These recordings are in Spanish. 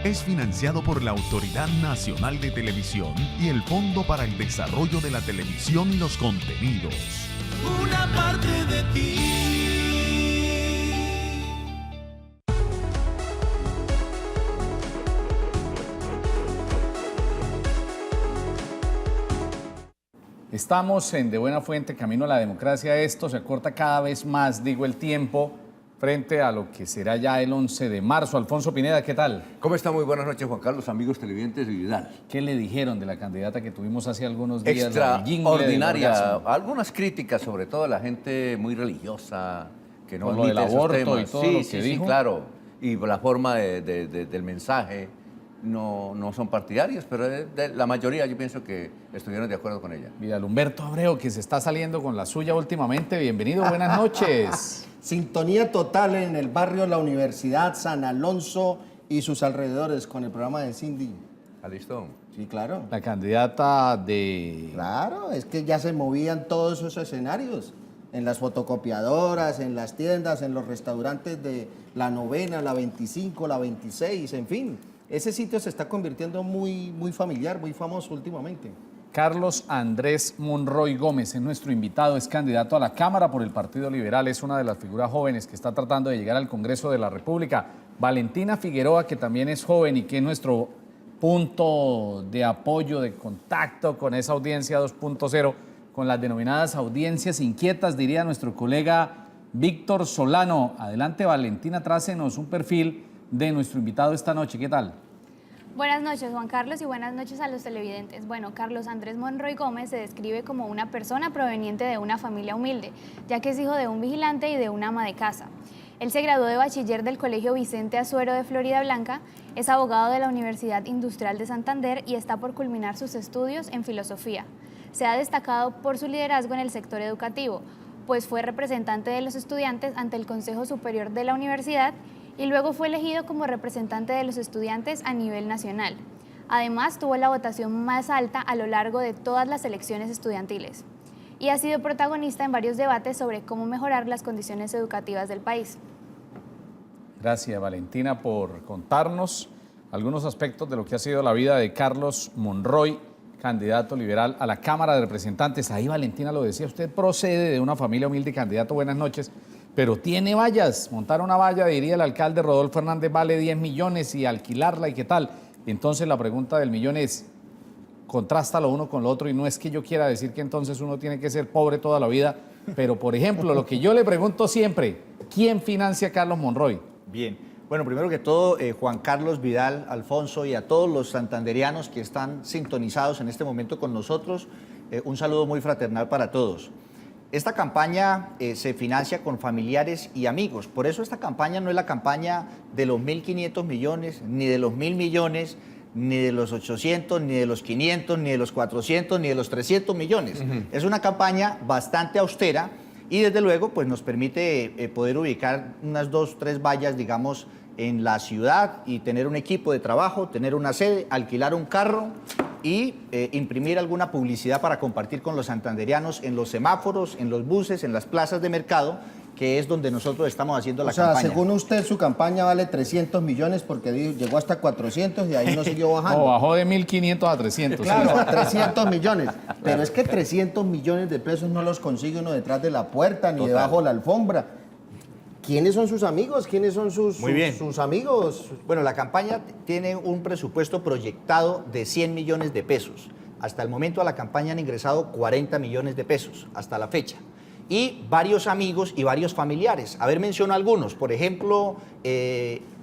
es financiado por la Autoridad Nacional de Televisión y el Fondo para el Desarrollo de la Televisión y los Contenidos. Una parte de ti. Estamos en De Buena Fuente, camino a la democracia. Esto se acorta cada vez más, digo, el tiempo frente a lo que será ya el 11 de marzo. Alfonso Pineda, ¿qué tal? ¿Cómo está? Muy buenas noches, Juan Carlos, amigos televidentes de Vidal. ¿Qué le dijeron de la candidata que tuvimos hace algunos días? Extraordinaria. Algunas críticas, sobre todo de la gente muy religiosa, que no admite esos aborto temas. Y todo lo que dijo. Sí, claro. Y la forma del mensaje no son partidarios, pero la mayoría yo pienso que estuvieron de acuerdo con ella. Vidal Humberto Abreu, que se está saliendo con la suya últimamente. Bienvenido, buenas noches. Sintonía total en el barrio La Universidad, San Alonso y sus alrededores con el programa de Cindy. ¿Listo? Sí, claro. La candidata de... Claro, es que ya se movían todos esos escenarios. En las fotocopiadoras, en las tiendas, en los restaurantes de la Novena, la 25, la 26, en fin. Ese sitio se está convirtiendo muy familiar, muy famoso últimamente. Carlos Andrés Monroy Gómez es nuestro invitado, es candidato a la Cámara por el Partido Liberal, es una de las figuras jóvenes que está tratando de llegar al Congreso de la República. Valentina Figueroa, que también es joven y que es nuestro punto de apoyo, de contacto con esa audiencia 2.0, con las denominadas audiencias inquietas, diría nuestro colega Víctor Solano. Adelante, Valentina, trácenos un perfil de nuestro invitado esta noche. ¿Qué tal? Buenas noches, Juan Carlos, y buenas noches a los televidentes. Bueno, Carlos Andrés Monroy Gómez se describe como una persona proveniente de una familia humilde, ya que es hijo de un vigilante y de una ama de casa. Él se graduó de bachiller del Colegio Vicente Azuero de Florida Blanca, es abogado de la Universidad Industrial de Santander y está por culminar sus estudios en filosofía. Se ha destacado por su liderazgo en el sector educativo, pues fue representante de los estudiantes ante el Consejo Superior de la Universidad y luego fue elegido como representante de los estudiantes a nivel nacional. Además, tuvo la votación más alta a lo largo de todas las elecciones estudiantiles y ha sido protagonista en varios debates sobre cómo mejorar las condiciones educativas del país. Gracias, Valentina, por contarnos algunos aspectos de lo que ha sido la vida de Carlos Monroy, candidato liberal a la Cámara de Representantes. Ahí, Valentina, lo decía, usted procede de una familia humilde, candidato, buenas noches, pero tiene vallas. Montar una valla, diría el alcalde Rodolfo Hernández, vale 10 millones y alquilarla, ¿y qué tal? Entonces la pregunta del millón es, contrasta lo uno con lo otro, y no es que yo quiera decir que entonces uno tiene que ser pobre toda la vida, pero por ejemplo, lo que yo le pregunto siempre, ¿quién financia a Carlos Monroy? Bien, bueno, primero que todo, Juan Carlos, Vidal, Alfonso y a todos los santanderianos que están sintonizados en este momento con nosotros, un saludo muy fraternal para todos. Esta campaña se financia con familiares y amigos, por eso esta campaña no es la campaña de los 1.500 millones, ni de los 1.000 millones, ni de los 800, ni de los 500, ni de los 400, ni de los 300 millones. Es una campaña bastante austera y desde luego pues nos permite poder ubicar unas 2, 3 vallas, digamos, en la ciudad y tener un equipo de trabajo, tener una sede, alquilar un carro y imprimir alguna publicidad para compartir con los santanderianos en los semáforos, en los buses, en las plazas de mercado, que es donde nosotros estamos haciendo la campaña. Según usted, su campaña vale 300 millones porque llegó hasta 400 y ahí no siguió bajando. No, bajó de 1.500 a 300. Claro, a 300 millones. Pero es que 300 millones de pesos no los consigue uno detrás de la puerta ni debajo de la alfombra. ¿Quiénes son sus amigos? ¿Quiénes son sus amigos? Bueno, la campaña tiene un presupuesto proyectado de 100 millones de pesos. Hasta el momento a la campaña han ingresado 40 millones de pesos hasta la fecha. Y varios amigos y varios familiares. A ver, menciono algunos. Por ejemplo,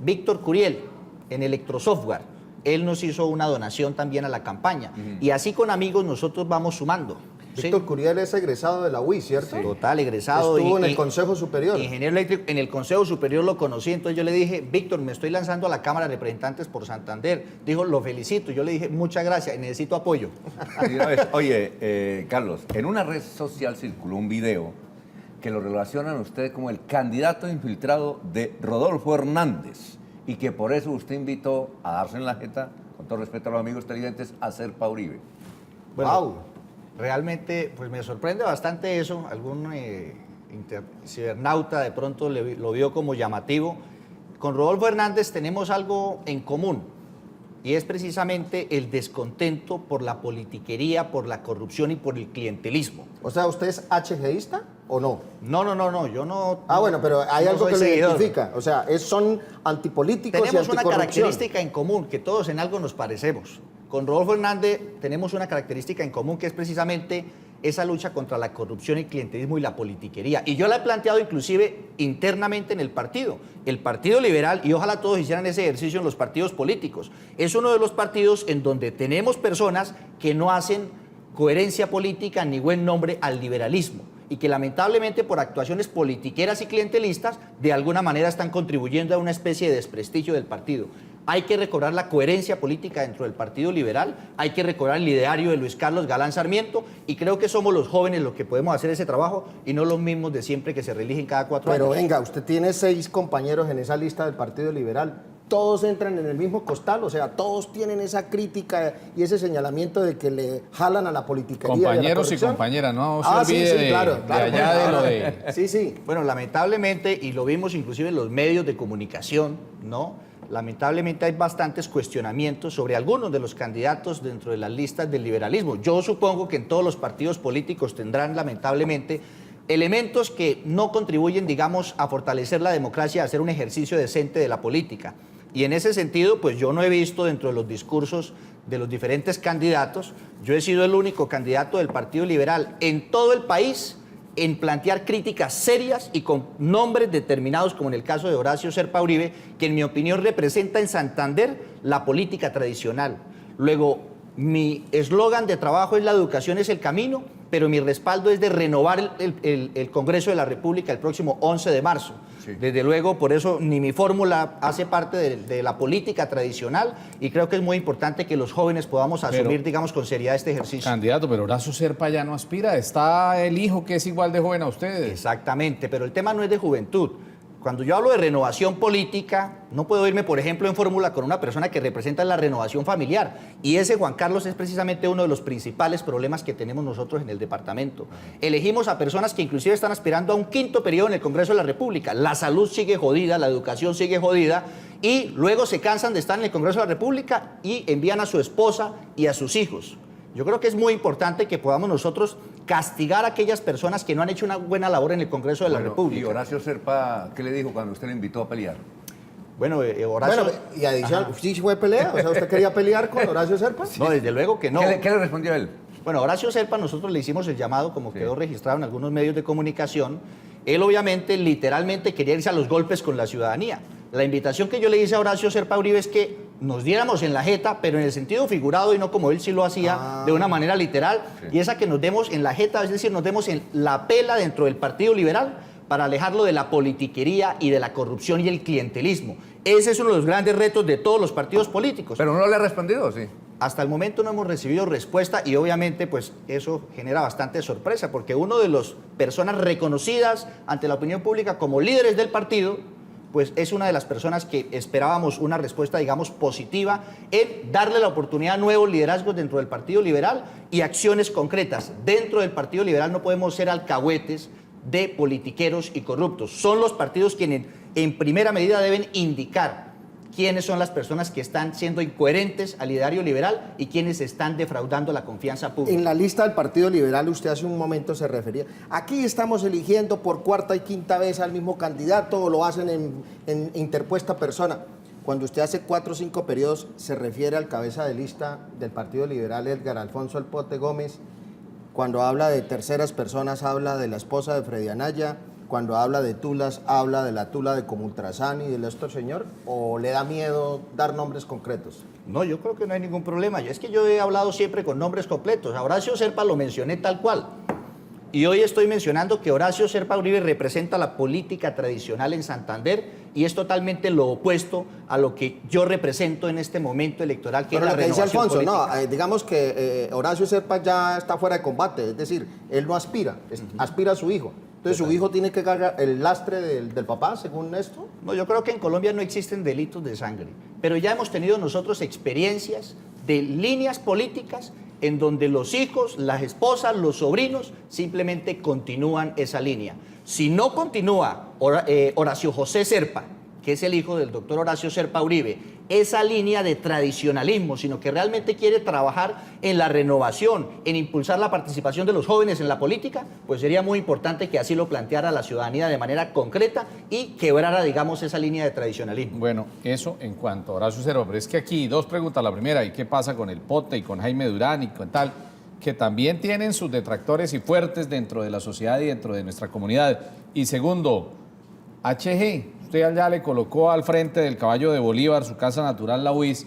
Víctor Curiel, en Electrosoftware. Él nos hizo una donación también a la campaña. Y así con amigos nosotros vamos sumando. Víctor Curiel es egresado de la UIS, ¿cierto? Sí. Total, egresado. Estuvo en el Consejo Superior. Ingeniero eléctrico, en el Consejo Superior lo conocí, entonces yo le dije, Víctor, me estoy lanzando a la Cámara de Representantes por Santander. Dijo, lo felicito. Yo le dije, muchas gracias, necesito apoyo. Oye, Carlos, en una red social circuló un video que lo relacionan a usted como el candidato infiltrado de Rodolfo Hernández y que por eso usted invitó a darse en la jeta, con todo respeto a los amigos televidentes, a Serpa Uribe. Bueno, wow. Realmente, pues me sorprende bastante eso. Algún cibernauta de pronto lo vio como llamativo. Con Rodolfo Hernández tenemos algo en común. y es precisamente el descontento por la politiquería, por la corrupción y por el clientelismo. O sea, ¿usted es HGista o no? No, yo no... Ah, bueno, pero hay no algo soy que lo seguidor. identifica. O sea, son antipolíticos y Tenemos una anticorrupción. característica en común, que todos en algo nos parecemos. Con Rodolfo Hernández tenemos una característica en común, que es precisamente esa lucha contra la corrupción, el clientelismo y la politiquería. Y yo la he planteado inclusive internamente en el partido. El Partido Liberal, y ojalá todos hicieran ese ejercicio en los partidos políticos, es uno de los partidos en donde tenemos personas que no hacen coherencia política ni buen nombre al liberalismo, y que lamentablemente por actuaciones politiqueras y clientelistas de alguna manera están contribuyendo a una especie de desprestigio del partido. Hay que recobrar la coherencia política dentro del Partido Liberal, hay que recobrar el ideario de Luis Carlos Galán Sarmiento, y creo que somos los jóvenes los que podemos hacer ese trabajo y no los mismos de siempre que se reeligen cada 4 años. Pero venga, usted tiene 6 compañeros en esa lista del Partido Liberal. Todos entran en el mismo costal, o sea, todos tienen esa crítica y ese señalamiento de que le jalan a la politiquería. Compañeros y compañeras, no se olvide sí, de, claro, de allá de lo de... Sí, sí. Bueno, lamentablemente, y lo vimos inclusive en los medios de comunicación, ¿no? Lamentablemente hay bastantes cuestionamientos sobre algunos de los candidatos dentro de las listas del liberalismo. Yo supongo que en todos los partidos políticos tendrán, lamentablemente, elementos que no contribuyen, digamos, a fortalecer la democracia, a hacer un ejercicio decente de la política. Y en ese sentido, pues yo no he visto dentro de los discursos de los diferentes candidatos, yo he sido el único candidato del Partido Liberal en todo el país en plantear críticas serias y con nombres determinados, como en el caso de Horacio Serpa Uribe, que en mi opinión representa en Santander la política tradicional. Luego, mi eslogan de trabajo es "la educación es el camino", pero mi respaldo es de renovar el Congreso de la República el próximo 11 de marzo. Sí. Desde luego, por eso ni mi fórmula hace parte de la política tradicional, y creo que es muy importante que los jóvenes podamos asumir, digamos, con seriedad este ejercicio. Candidato, pero Horacio Serpa ya no aspira, está el hijo que es igual de joven a ustedes. Exactamente, pero el tema no es de juventud. Cuando yo hablo de renovación política, no puedo irme, por ejemplo, en fórmula con una persona que representa la renovación familiar. Y ese, Juan Carlos, es precisamente uno de los principales problemas que tenemos nosotros en el departamento. Elegimos a personas que inclusive están aspirando a un 5º periodo en el Congreso de la República. La salud sigue jodida, la educación sigue jodida, y luego se cansan de estar en el Congreso de la República y envían a su esposa y a sus hijos. Yo creo que es muy importante que podamos nosotros castigar a aquellas personas que no han hecho una buena labor en el Congreso de la República. ¿Y Horacio Serpa qué le dijo cuando usted le invitó a pelear? Bueno, Horacio... Bueno, y adicional, ¿sí fue pelea? O sea, ¿usted quería pelear con Horacio Serpa? No, desde luego que no. ¿Qué le respondió él? Bueno, Horacio Serpa, nosotros le hicimos el llamado, como quedó registrado en algunos medios de comunicación. Él obviamente, literalmente, quería irse a los golpes con la ciudadanía. La invitación que yo le hice a Horacio Serpa Uribe es que nos diéramos en la jeta, pero en el sentido figurado y no como él sí lo hacía de una manera literal, y esa que nos demos en la jeta, es decir, nos demos en la pela dentro del Partido Liberal para alejarlo de la politiquería y de la corrupción y el clientelismo. Ese es uno de los grandes retos de todos los partidos políticos. ¿Pero no le ha respondido, sí? Hasta el momento no hemos recibido respuesta, y obviamente pues eso genera bastante sorpresa, porque uno de las personas reconocidas ante la opinión pública como líderes del partido, pues es una de las personas que esperábamos una respuesta, digamos, positiva en darle la oportunidad a nuevos liderazgos dentro del Partido Liberal y acciones concretas. Dentro del Partido Liberal no podemos ser alcahuetes de politiqueros y corruptos. Son los partidos quienes en primera medida deben indicar quiénes son las personas que están siendo incoherentes al ideario liberal y quienes están defraudando la confianza pública. En la lista del Partido Liberal, usted hace un momento se refería, aquí estamos eligiendo por 4ª y 5ª vez al mismo candidato, o lo hacen en interpuesta persona. Cuando usted hace 4 o 5 periodos, se refiere al cabeza de lista del Partido Liberal, Edgar Alfonso El Pote Gómez. Cuando habla de terceras personas, habla de la esposa de Freddy Anaya. Cuando habla de tulas, habla de la tula de Comultrasán y del otro señor, ¿o le da miedo dar nombres concretos? No, yo creo que no hay ningún problema. Es que yo he hablado siempre con nombres completos. A Horacio Serpa lo mencioné tal cual. Y hoy estoy mencionando que Horacio Serpa Uribe representa la política tradicional en Santander, y es totalmente lo opuesto a lo que yo represento en este momento electoral, que es la renovación Alfonso, política. no, digamos que Horacio Serpa ya está fuera de combate, es decir, él no aspira, aspira a su hijo. Entonces, ¿su hijo tiene que cargar el lastre del papá, según esto? No, yo creo que en Colombia no existen delitos de sangre, pero ya hemos tenido nosotros experiencias de líneas políticas en donde los hijos, las esposas, los sobrinos simplemente continúan esa línea. Si no continúa Horacio José Serpa, que es el hijo del doctor Horacio Serpa Uribe, esa línea de tradicionalismo, sino que realmente quiere trabajar en la renovación, en impulsar la participación de los jóvenes en la política, pues sería muy importante que así lo planteara la ciudadanía de manera concreta y quebrara, digamos, esa línea de tradicionalismo. Bueno, eso en cuanto a Horacio Serpa, pero es que aquí dos preguntas. La primera, ¿y qué pasa con el Pote y con Jaime Durán y con tal? Que también tienen sus detractores y fuertes dentro de la sociedad y dentro de nuestra comunidad. Y segundo, HG, usted ya le colocó al frente del Caballo de Bolívar, su casa natural, la UIS,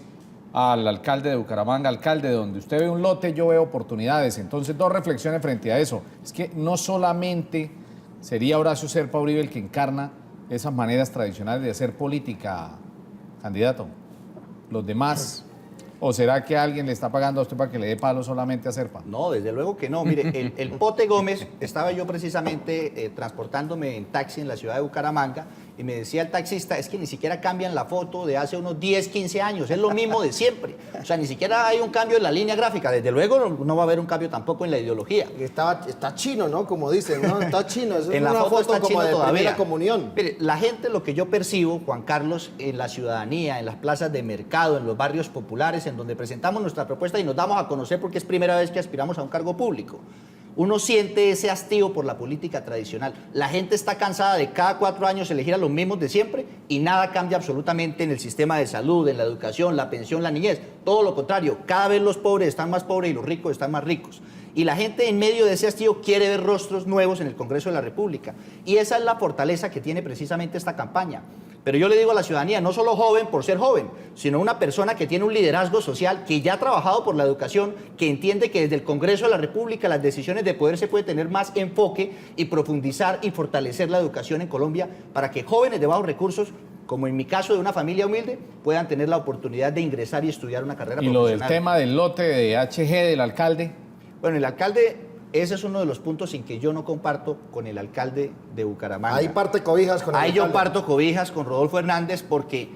al alcalde de Bucaramanga, alcalde, donde usted ve un lote, yo veo oportunidades. Entonces, dos reflexiones frente a eso. Es que no solamente sería Horacio Serpa Uribe el que encarna esas maneras tradicionales de hacer política, candidato. Los demás... ¿O será que alguien le está pagando a usted para que le dé palo solamente a Serpa? No, desde luego que no. Mire, el Pote Gómez, estaba yo precisamente transportándome en taxi en la ciudad de Bucaramanga y me decía el taxista, es que ni siquiera cambian la foto de hace unos 10, 15 años, es lo mismo de siempre. O sea, ni siquiera hay un cambio en la línea gráfica, desde luego no va a haber un cambio tampoco en la ideología. Está chino, ¿no? Como dicen, ¿no? Está chino. Es En la una foto está como chino de todavía. primera comunión. Mire, la gente, lo que yo percibo, Juan Carlos, en la ciudadanía, en las plazas de mercado, en los barrios populares, en donde presentamos nuestra propuesta y nos damos a conocer porque es primera vez que aspiramos a un cargo público. Uno siente ese hastío por la política tradicional. La gente está cansada de cada 4 años elegir a los mismos de siempre y nada cambia absolutamente en el sistema de salud, en la educación, la pensión, la niñez. Todo lo contrario, cada vez los pobres están más pobres y los ricos están más ricos. Y la gente en medio de ese hastío quiere ver rostros nuevos en el Congreso de la República. Y esa es la fortaleza que tiene precisamente esta campaña. Pero yo le digo a la ciudadanía, no solo joven por ser joven, sino una persona que tiene un liderazgo social, que ya ha trabajado por la educación, que entiende que desde el Congreso de la República las decisiones de poder se puede tener más enfoque y profundizar y fortalecer la educación en Colombia para que jóvenes de bajos recursos, como en mi caso de una familia humilde, puedan tener la oportunidad de ingresar y estudiar una carrera profesional. Y lo del tema del lote de HG del alcalde. Bueno, el alcalde... Ese es uno de los puntos en que yo no comparto con el alcalde de Bucaramanga. Ahí parte cobijas con el Ahí alcalde. yo parto cobijas con Rodolfo Hernández porque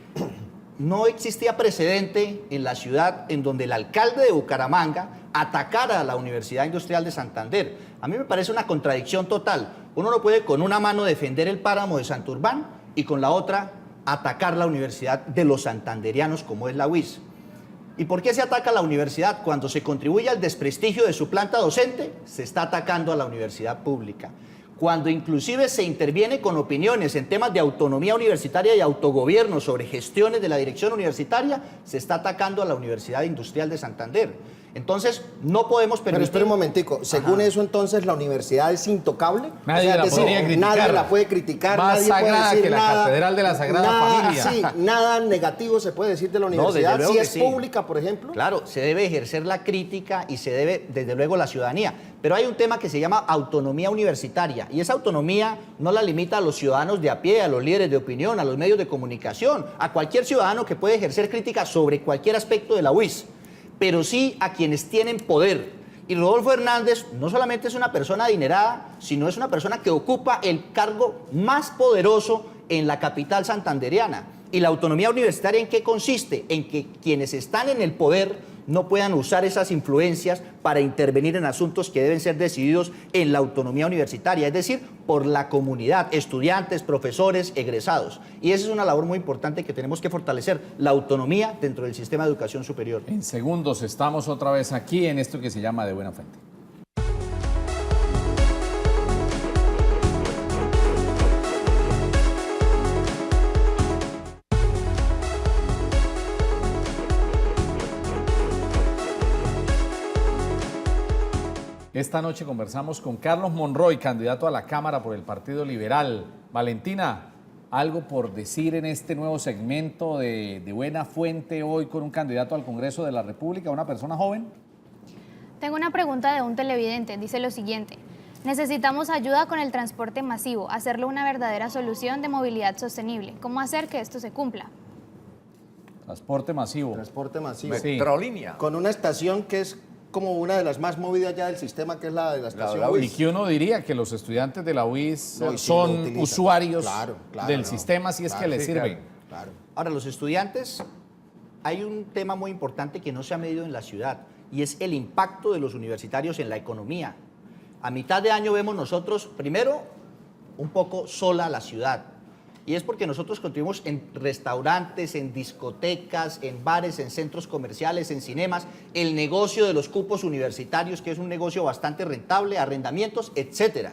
no existía precedente en la ciudad en donde el alcalde de Bucaramanga atacara a la Universidad Industrial de Santander. A mí me parece una contradicción total. Uno no puede con una mano defender el páramo de Santurbán y con la otra atacar la Universidad de los santanderianos como es la UIS. ¿Y por qué se ataca a la universidad? Cuando se contribuye al desprestigio de su planta docente, se está atacando a la universidad pública. Cuando inclusive se interviene con opiniones en temas de autonomía universitaria y autogobierno sobre gestiones de la dirección universitaria, se está atacando a la Universidad Industrial de Santander. Entonces, no podemos permitir... Pero espera un momentico, según eso entonces la universidad es intocable. Nadie la podría criticar. Nadie la puede criticar, Más nadie sagrada puede decir que la nada, Catedral de la Sagrada Familia. Sí, nada negativo se puede decir de la No, desde universidad, luego si que es sí. pública, por ejemplo. Claro, se debe ejercer la crítica y se debe, desde luego, la ciudadanía. Pero hay un tema que se llama autonomía universitaria y esa autonomía no la limita a los ciudadanos de a pie, a los líderes de opinión, a los medios de comunicación, a cualquier ciudadano que puede ejercer crítica sobre cualquier aspecto de la UIS, pero sí a quienes tienen poder. Y Rodolfo Hernández no solamente es una persona adinerada, sino es una persona que ocupa el cargo más poderoso en la capital santandereana. ¿Y la autonomía universitaria en qué consiste? En que quienes están en el poder no puedan usar esas influencias para intervenir en asuntos que deben ser decididos en la autonomía universitaria, es decir, por la comunidad, estudiantes, profesores, egresados. Y esa es una labor muy importante que tenemos que fortalecer, la autonomía dentro del sistema de educación superior. En segundos estamos otra vez aquí en esto que se llama De Buena Fuente. Esta noche conversamos con Carlos Monroy, candidato a la Cámara por el Partido Liberal. Valentina, ¿algo por decir en este nuevo segmento de Buena Fuente hoy con un candidato al Congreso de la República, una persona joven? Tengo una pregunta de un televidente, dice lo siguiente. Necesitamos ayuda con el transporte masivo, hacerlo una verdadera solución de movilidad sostenible. ¿Cómo hacer que esto se cumpla? Transporte masivo. Transporte masivo. Sí. Metrolínea. Con una estación que es como una de las más movidas ya del sistema, que es la de la estación la Y UIS. que uno diría que los estudiantes de la UIS No, y sí lo son utilizan. usuarios Claro, del no. sistema, si es que Claro, les sí, sirve. Claro. Ahora, los estudiantes, hay un tema muy importante que no se ha medido en la ciudad y es el impacto de los universitarios en la economía. A mitad de año vemos nosotros, primero, un poco sola la ciudad. y es porque nosotros contribuimos en restaurantes, en discotecas, en bares, en centros comerciales, en cinemas, el negocio de los cupos universitarios, que es un negocio bastante rentable, arrendamientos, etcétera.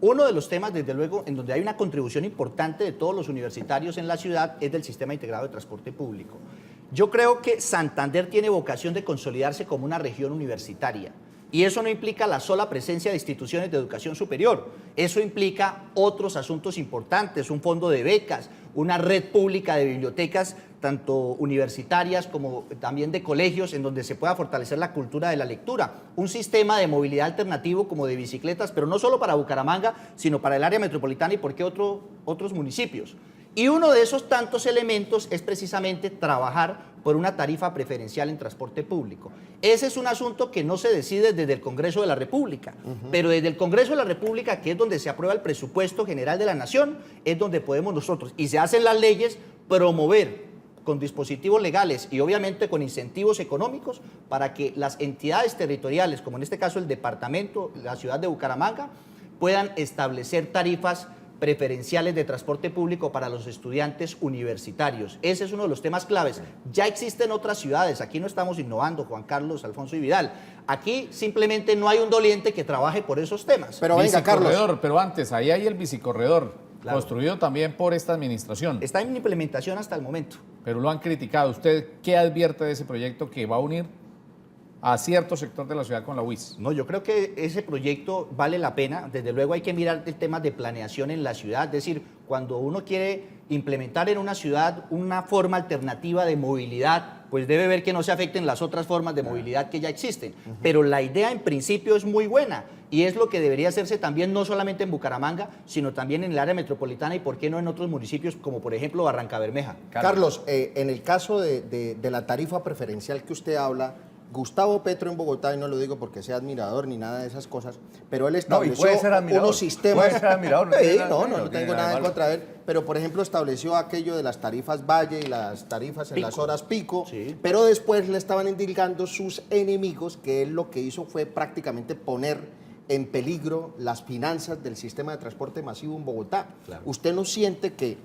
Uno de los temas, desde luego, en donde hay una contribución importante de todos los universitarios en la ciudad es del sistema integrado de transporte público. Yo creo que Santander tiene vocación de consolidarse como una región universitaria. Y eso no implica la sola presencia de instituciones de educación superior. Eso implica otros asuntos importantes, un fondo de becas, una red pública de bibliotecas, tanto universitarias como también de colegios, en donde se pueda fortalecer la cultura de la lectura. Un sistema de movilidad alternativo como de bicicletas, pero no solo para Bucaramanga, sino para el área metropolitana y por qué otros municipios. Y uno de esos tantos elementos es precisamente trabajar por una tarifa preferencial en transporte público. Ese es un asunto que no se decide desde el Congreso de la República, pero desde el Congreso de la República, que es donde se aprueba el presupuesto general de la Nación, es donde podemos nosotros, y se hacen las leyes, promover con dispositivos legales y obviamente con incentivos económicos para que las entidades territoriales, como en este caso el departamento, la ciudad de Bucaramanga, puedan establecer tarifas preferenciales de transporte público para los estudiantes universitarios. Ese es uno de los temas claves. Ya existen otras ciudades, aquí no estamos innovando, Juan Carlos, Alfonso y Vidal. Aquí simplemente no hay un doliente que trabaje por esos temas. Pero venga, Carlos. Pero antes, ahí hay el bicicorredor, Claro. construido también por esta administración. Está en implementación hasta el momento. Pero lo han criticado. ¿Usted qué advierte de ese proyecto que va a unir a cierto sector de la ciudad con la UIS? No, yo creo que ese proyecto vale la pena. Desde luego hay que mirar el tema de planeación en la ciudad. Es decir, cuando uno quiere implementar en una ciudad una forma alternativa de movilidad, pues debe ver que no se afecten las otras formas de movilidad que ya existen. Pero la idea en principio es muy buena y es lo que debería hacerse también no solamente en Bucaramanga, sino también en el área metropolitana y por qué no en otros municipios como por ejemplo Barrancabermeja. Carlos, en el caso de la tarifa preferencial que usted habla, Gustavo Petro en Bogotá, y no lo digo porque sea admirador ni nada de esas cosas, pero él estableció puede ser admirador, unos sistemas... puede ser admirador, no Sí, tiene nada no, de malo, no tiene tengo nada nada de en malo. contra de él, pero por ejemplo estableció aquello de las tarifas valle y las tarifas en Pico. las horas pico, Sí. pero después le estaban indicando sus enemigos que él lo que hizo fue prácticamente poner en peligro las finanzas del sistema de transporte masivo en Bogotá. Claro. ¿Usted no siente que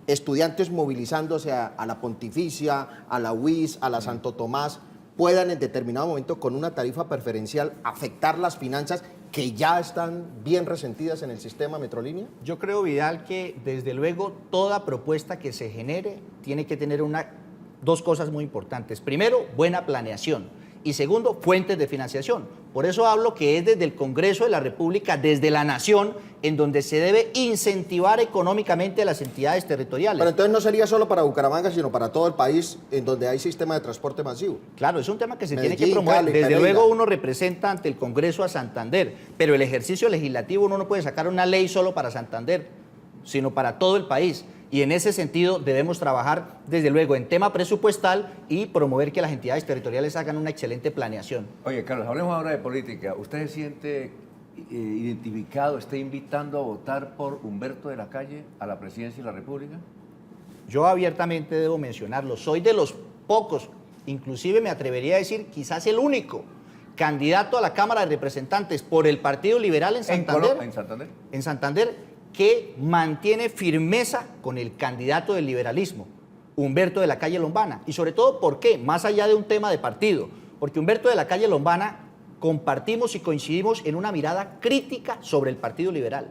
estudiantes movilizándose a la Pontificia, a la UIS, a la Santo Tomás, puedan en determinado momento con una tarifa preferencial afectar las finanzas que ya están bien resentidas en el sistema Metrolínea? Yo creo, Vidal, que desde luego toda propuesta que se genere tiene que tener dos cosas muy importantes. Primero, buena planeación. Y segundo, fuentes de financiación. Por eso hablo que es desde el Congreso de la República, desde la Nación, en donde se debe incentivar económicamente a las entidades territoriales. Pero entonces no sería solo para Bucaramanga, sino para todo el país en donde hay sistema de transporte masivo. Claro, es un tema que se Medellín, tiene que promover. Cali, Desde Pereira. luego uno representa ante el Congreso a Santander, pero el ejercicio legislativo uno no puede sacar una ley solo para Santander, sino para todo el país. Y en ese sentido debemos trabajar desde luego en tema presupuestal y promover que las entidades territoriales hagan una excelente planeación. Oye, Carlos, hablemos ahora de política. ¿Usted se siente identificado, está invitando a votar por Humberto de la Calle a la presidencia de la República? Yo abiertamente debo mencionarlo, soy de los pocos, inclusive me atrevería a decir quizás el único candidato a la Cámara de Representantes por el Partido Liberal en Santander. ¿En Santander? En Santander, que mantiene firmeza con el candidato del liberalismo, Humberto de la Calle Lombana. Y sobre todo, ¿por qué? Más allá de un tema de partido, porque Humberto de la Calle Lombana compartimos y coincidimos en una mirada crítica sobre el Partido Liberal.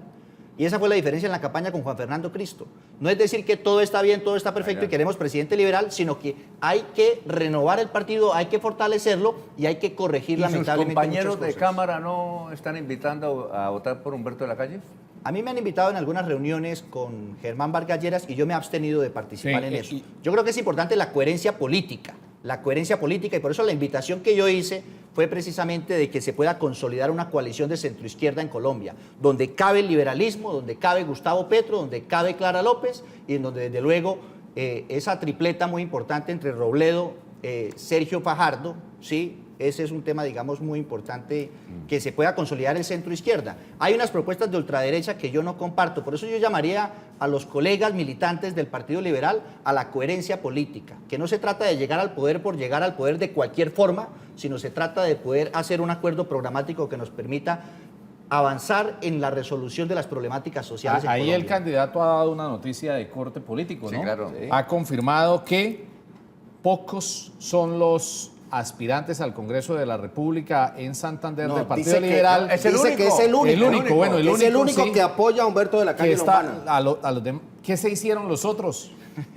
Y esa fue la diferencia en la campaña con Juan Fernando Cristo. No es decir que todo está bien, todo está perfecto y queremos presidente liberal, sino que hay que renovar el partido, hay que fortalecerlo y hay que corregir ¿Y sus lamentablemente compañeros muchas de cosas. Cámara no están invitando a votar por Humberto de la Calle? A mí me han invitado en algunas reuniones con Germán Vargas Lleras y yo me he abstenido de participar Sí, en eso. Yo creo que es importante la coherencia política y por eso la invitación que yo hice fue precisamente de que se pueda consolidar una coalición de centroizquierda en Colombia, donde cabe el liberalismo, donde cabe Gustavo Petro, donde cabe Clara López y en donde desde luego esa tripleta muy importante entre Robledo, Sergio Fajardo, ¿sí? Ese es un tema, digamos, muy importante, que se pueda consolidar el centro izquierda. Hay unas propuestas de ultraderecha que yo no comparto, por eso yo llamaría a los colegas militantes del Partido Liberal a la coherencia política, que no se trata de llegar al poder por llegar al poder de cualquier forma, sino se trata de poder hacer un acuerdo programático que nos permita avanzar en la resolución de las problemáticas sociales en Ahí Colombia. el candidato ha dado una noticia de corte político, Sí, ¿no? claro. Ha confirmado que pocos son los aspirantes al Congreso de la República en Santander No, del Partido dice que- Liberal. es el Dice único. que es el único. El único, bueno, el es el único, único sí. que apoya a Humberto de la que Calle está Lombana. a los demás. ¿Qué se hicieron los otros?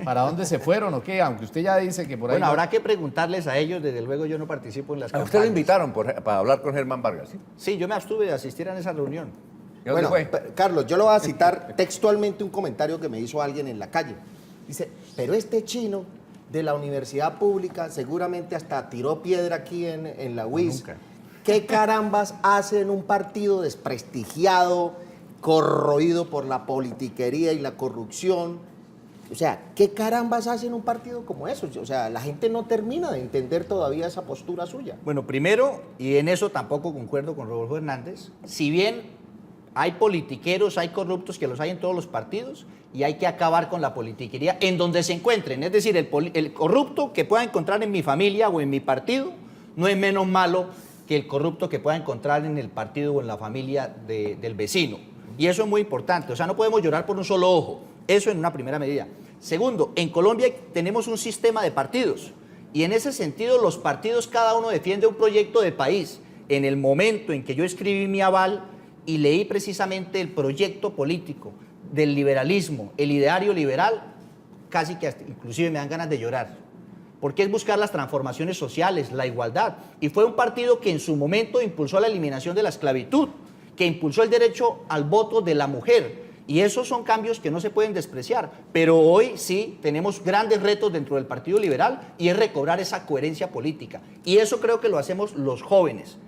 ¿Para dónde se fueron o qué? Aunque usted ya dice que por ahí... Bueno, no- habrá que preguntarles a ellos, desde luego yo no participo en las A campañas. usted lo invitaron para hablar con Germán Vargas, ¿sí? Sí, yo me abstuve de asistir a esa reunión. ¿Y dónde Bueno, fue? Carlos, yo le voy a citar textualmente un comentario que me hizo alguien en la calle. Dice, pero este chino de la universidad pública seguramente hasta tiró piedra aquí en la UIS. nunca. ¿Qué carambas hace en un partido desprestigiado, corroído por la politiquería y la corrupción? O sea, ¿qué carambas hace en un partido como eso? O sea, la gente no termina de entender todavía esa postura suya. Bueno, primero, y en eso tampoco concuerdo con Rodolfo Hernández, si bien hay politiqueros, hay corruptos, que los hay en todos los partidos, y hay que acabar con la politiquería en donde se encuentren. Es decir, el corrupto que pueda encontrar en mi familia o en mi partido no es menos malo que el corrupto que pueda encontrar en el partido o en la familia del vecino. Y eso es muy importante. O sea, no podemos llorar por un solo ojo. Eso en una primera medida. Segundo, en Colombia tenemos un sistema de partidos. Y en ese sentido, los partidos, cada uno defiende un proyecto de país. En el momento en que yo escribí mi aval y leí precisamente el proyecto político del liberalismo, el ideario liberal, casi que hasta, inclusive me dan ganas de llorar. Porque es buscar las transformaciones sociales, la igualdad. Y fue un partido que en su momento impulsó la eliminación de la esclavitud, que impulsó el derecho al voto de la mujer. Y esos son cambios que no se pueden despreciar. Pero hoy sí tenemos grandes retos dentro del Partido Liberal y es recobrar esa coherencia política. Y eso creo que lo hacemos los jóvenes.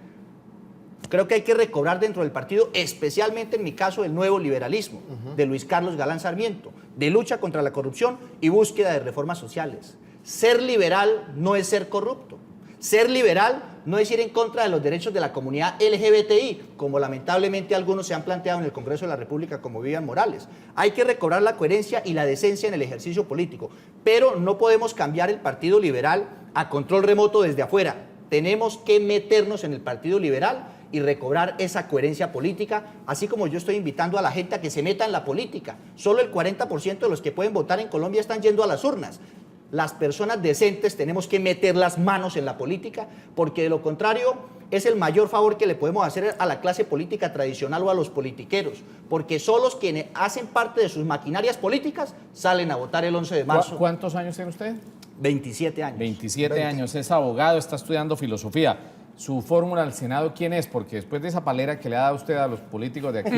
Creo que hay que recobrar dentro del partido, especialmente en mi caso, el nuevo liberalismo, de Luis Carlos Galán Sarmiento, de lucha contra la corrupción y búsqueda de reformas sociales. Ser liberal no es ser corrupto. Ser liberal no es ir en contra de los derechos de la comunidad LGBTI, como lamentablemente algunos se han planteado en el Congreso de la República como Vivian Morales. Hay que recobrar la coherencia y la decencia en el ejercicio político, pero no podemos cambiar el Partido Liberal a control remoto desde afuera. Tenemos que meternos en el Partido Liberal y recobrar esa coherencia política, así como yo estoy invitando a la gente a que se meta en la política. Solo el 40% de los que pueden votar en Colombia están yendo a las urnas. Las personas decentes tenemos que meter las manos en la política, porque de lo contrario es el mayor favor que le podemos hacer a la clase política tradicional o a los politiqueros, porque son los quienes hacen parte de sus maquinarias políticas salen a votar el 11 de marzo. ¿Cuántos años tiene usted? 27 años. 27 años, es abogado, está estudiando filosofía. ¿Su fórmula al Senado quién es? Porque después de esa palera que le ha dado usted a los políticos de aquí,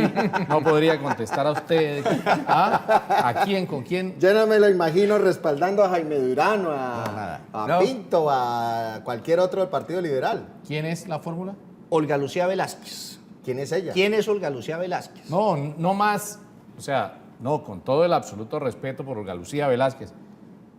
no podría contestar a usted. ¿Ah? ¿A quién? ¿Con quién? Yo no me lo imagino respaldando a Jaime Durán, o nada. a No. Pinto, a cualquier otro del Partido Liberal. ¿Quién es la fórmula? Olga Lucía Velázquez. ¿Quién es ella? ¿Quién es Olga Lucía Velázquez? No, no más, o sea, no, con todo el absoluto respeto por Olga Lucía Velázquez.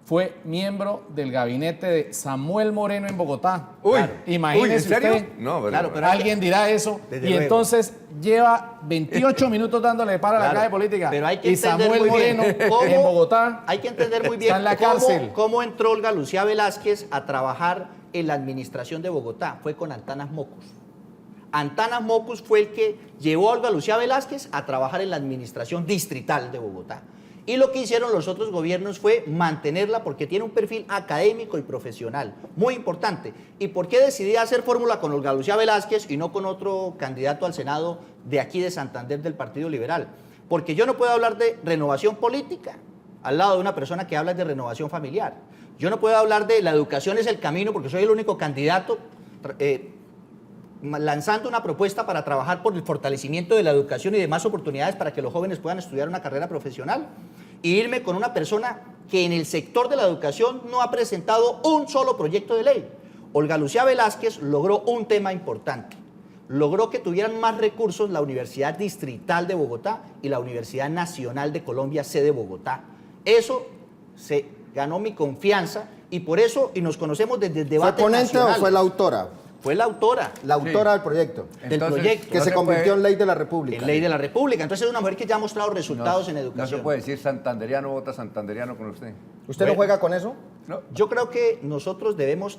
Fue miembro del gabinete de Samuel Moreno en Bogotá. Uy, Claro. Imagínese uy, ¿en serio? usted. No, Claro, pero Alguien dirá eso Desde y luego. entonces lleva 28 minutos dándole para a la Claro, calle política. pero hay que y entender Samuel muy bien Moreno cómo- en Bogotá. Hay que entender muy bien Está en la cárcel. cómo entró Olga Lucía Velázquez a trabajar en la administración de Bogotá. Fue con Antanas Mocus. Antanas Mocus fue el que llevó a Olga Lucía Velázquez a trabajar en la administración distrital de Bogotá. Y lo que hicieron los otros gobiernos fue mantenerla porque tiene un perfil académico y profesional, muy importante. ¿Y por qué decidí hacer fórmula con Olga Lucía Velázquez y no con otro candidato al Senado de aquí de Santander del Partido Liberal? Porque yo no puedo hablar de renovación política al lado de una persona que habla de renovación familiar. Yo no puedo hablar de la educación es el camino porque soy el único candidato lanzando una propuesta para trabajar por el fortalecimiento de la educación y de más oportunidades para que los jóvenes puedan estudiar una carrera profesional. Y irme con una persona que en el sector de la educación no ha presentado un solo proyecto de ley. Olga Lucía Velázquez logró un tema importante. Logró que tuvieran más recursos la Universidad Distrital de Bogotá y la Universidad Nacional de Colombia, sede Bogotá. Eso se ganó mi confianza y por eso, y nos conocemos desde el ¿Fue debate ponente nacional. o fue la autora? Fue la autora La autora del proyecto. del proyecto. Que no se se convirtió puede- en ley de la República. en ley de la República. Entonces es una mujer que ya ha mostrado resultados en No educación. se puede decir santanderiano vota santanderiano con usted. ¿Usted no juega con eso? No. Yo creo que nosotros debemos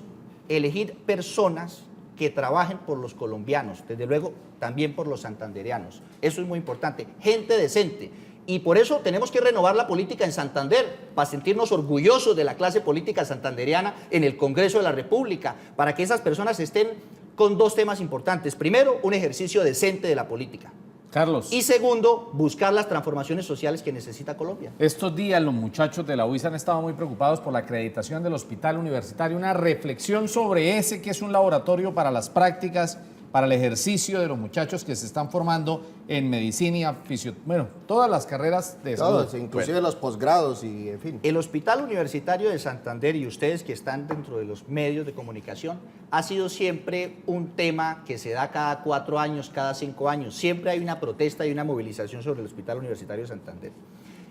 elegir personas que trabajen por los colombianos, desde luego también por los santandereanos. Eso es muy importante, gente decente. Y por eso tenemos que renovar la política en Santander, para sentirnos orgullosos de la clase política santandereana en el Congreso de la República, para que esas personas estén con dos temas importantes. Primero, un ejercicio decente de la política. Carlos. Y segundo, buscar las transformaciones sociales que necesita Colombia. Estos días los muchachos de la UIS han estado muy preocupados por la acreditación del hospital universitario, una reflexión sobre ese que es un laboratorio para las prácticas, para el ejercicio de los muchachos que se están formando en medicina, todas las carreras de salud. Todos, inclusive los posgrados y en fin. El Hospital Universitario de Santander, y ustedes que están dentro de los medios de comunicación, ha sido siempre un tema que se da cada 4 años, cada 5 años. Siempre hay una protesta y una movilización sobre el Hospital Universitario de Santander.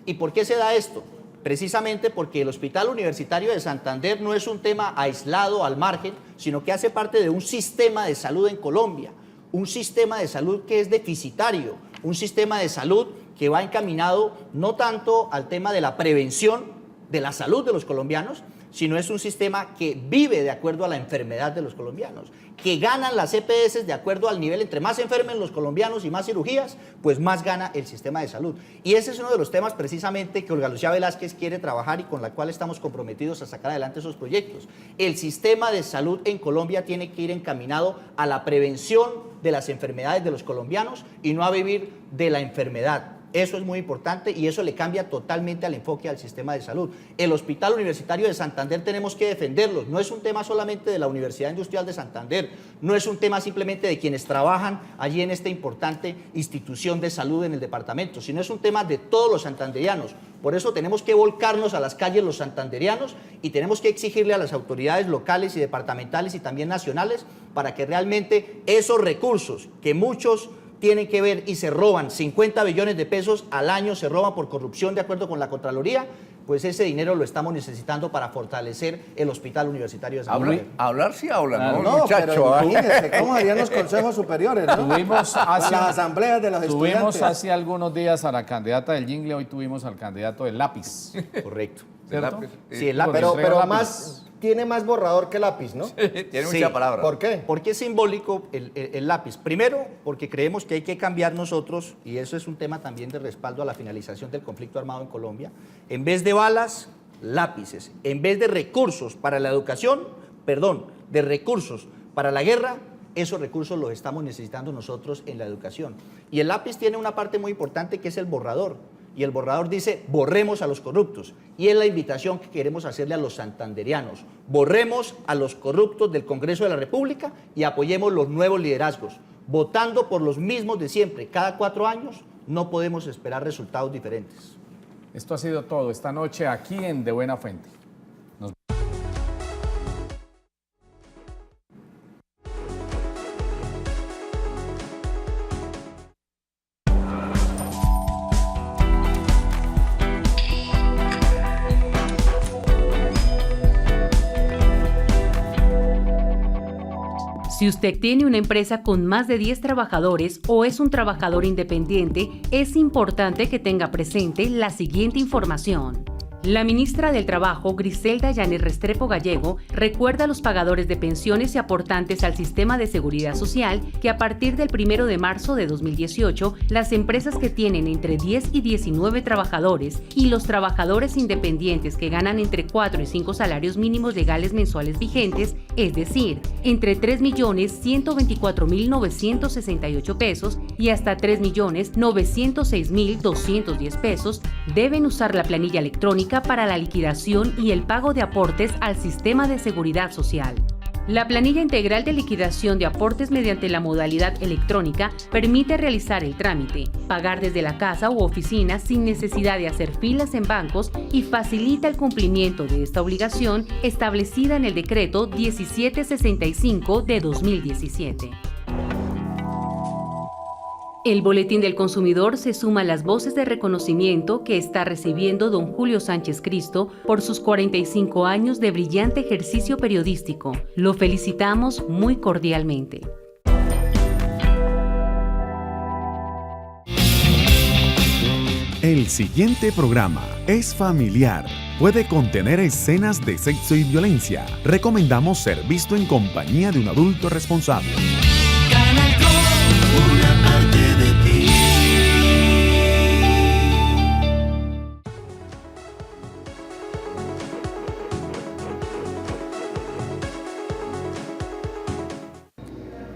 ¿Y por qué se da esto? Precisamente porque el Hospital Universitario de Santander no es un tema aislado, al margen, sino que hace parte de un sistema de salud en Colombia, un sistema de salud que es deficitario, un sistema de salud que va encaminado no tanto al tema de la prevención de la salud de los colombianos, sino es un sistema que vive de acuerdo a la enfermedad de los colombianos, que ganan las EPS de acuerdo al nivel. Entre más enfermen los colombianos y más cirugías, pues más gana el sistema de salud. Y ese es uno de los temas precisamente que Olga Lucía Velázquez quiere trabajar y con la cual estamos comprometidos a sacar adelante esos proyectos. El sistema de salud en Colombia tiene que ir encaminado a la prevención de las enfermedades de los colombianos y no a vivir de la enfermedad. Eso es muy importante y eso le cambia totalmente al enfoque al sistema de salud. El Hospital Universitario de Santander tenemos que defenderlo. No es un tema solamente de la Universidad Industrial de Santander, no es un tema simplemente de quienes trabajan allí en esta importante institución de salud en el departamento, sino es un tema de todos los santanderianos. Por eso tenemos que volcarnos a las calles los santanderianos y tenemos que exigirle a las autoridades locales y departamentales y también nacionales para que realmente esos recursos que muchos tienen que ver y se roban 50 billones de pesos al año, se roban por corrupción de acuerdo con la Contraloría, pues ese dinero lo estamos necesitando para fortalecer el Hospital Universitario de Santander. Hablar sí habla, ¿no, No, muchacho? pero imagínese cómo harían los consejos superiores, ¿no? Tuvimos hace, las asambleas de los tuvimos estudiantes. hace algunos días a la candidata del Jingle, hoy tuvimos al candidato del lápiz. Correcto. ¿Cierto? Sí, el lápiz. Pero lápiz. más, tiene más borrador que lápiz, ¿no? Tiene Sí. mucha palabra. ¿Por qué? ¿Por qué es simbólico el lápiz? Primero, porque creemos que hay que cambiar nosotros, y eso es un tema también de respaldo a la finalización del conflicto armado en Colombia, en vez de balas, lápices. En vez de recursos para la educación, de recursos para la guerra, esos recursos los estamos necesitando nosotros en la educación. Y el lápiz tiene una parte muy importante que es el borrador. Y el borrador dice, borremos a los corruptos. Y es la invitación que queremos hacerle a los santanderianos. Borremos a los corruptos del Congreso de la República y apoyemos los nuevos liderazgos. Votando por los mismos de siempre, cada 4 años, no podemos esperar resultados diferentes. Esto ha sido todo esta noche aquí en De Buena Fuente. Si usted tiene una empresa con más de 10 trabajadores o es un trabajador independiente, es importante que tenga presente la siguiente información. La ministra del Trabajo, Griselda Yanes Restrepo Gallego, recuerda a los pagadores de pensiones y aportantes al sistema de seguridad social que a partir del 1 de marzo de 2018, las empresas que tienen entre 10 y 19 trabajadores y los trabajadores independientes que ganan entre 4 y 5 salarios mínimos legales mensuales vigentes, es decir, entre 3.124.968 pesos y hasta 3.906.210 pesos, deben usar la planilla electrónica para la liquidación y el pago de aportes al sistema de seguridad social. La planilla integral de liquidación de aportes mediante la modalidad electrónica permite realizar el trámite, pagar desde la casa u oficina sin necesidad de hacer filas en bancos y facilita el cumplimiento de esta obligación establecida en el decreto 1765 de 2017. El Boletín del Consumidor se suma a las voces de reconocimiento que está recibiendo don Julio Sánchez Cristo por sus 45 años de brillante ejercicio periodístico. Lo felicitamos muy cordialmente. El siguiente programa es familiar. Puede contener escenas de sexo y violencia. Recomendamos ser visto en compañía de un adulto responsable. Canal Tro, una parte de ti.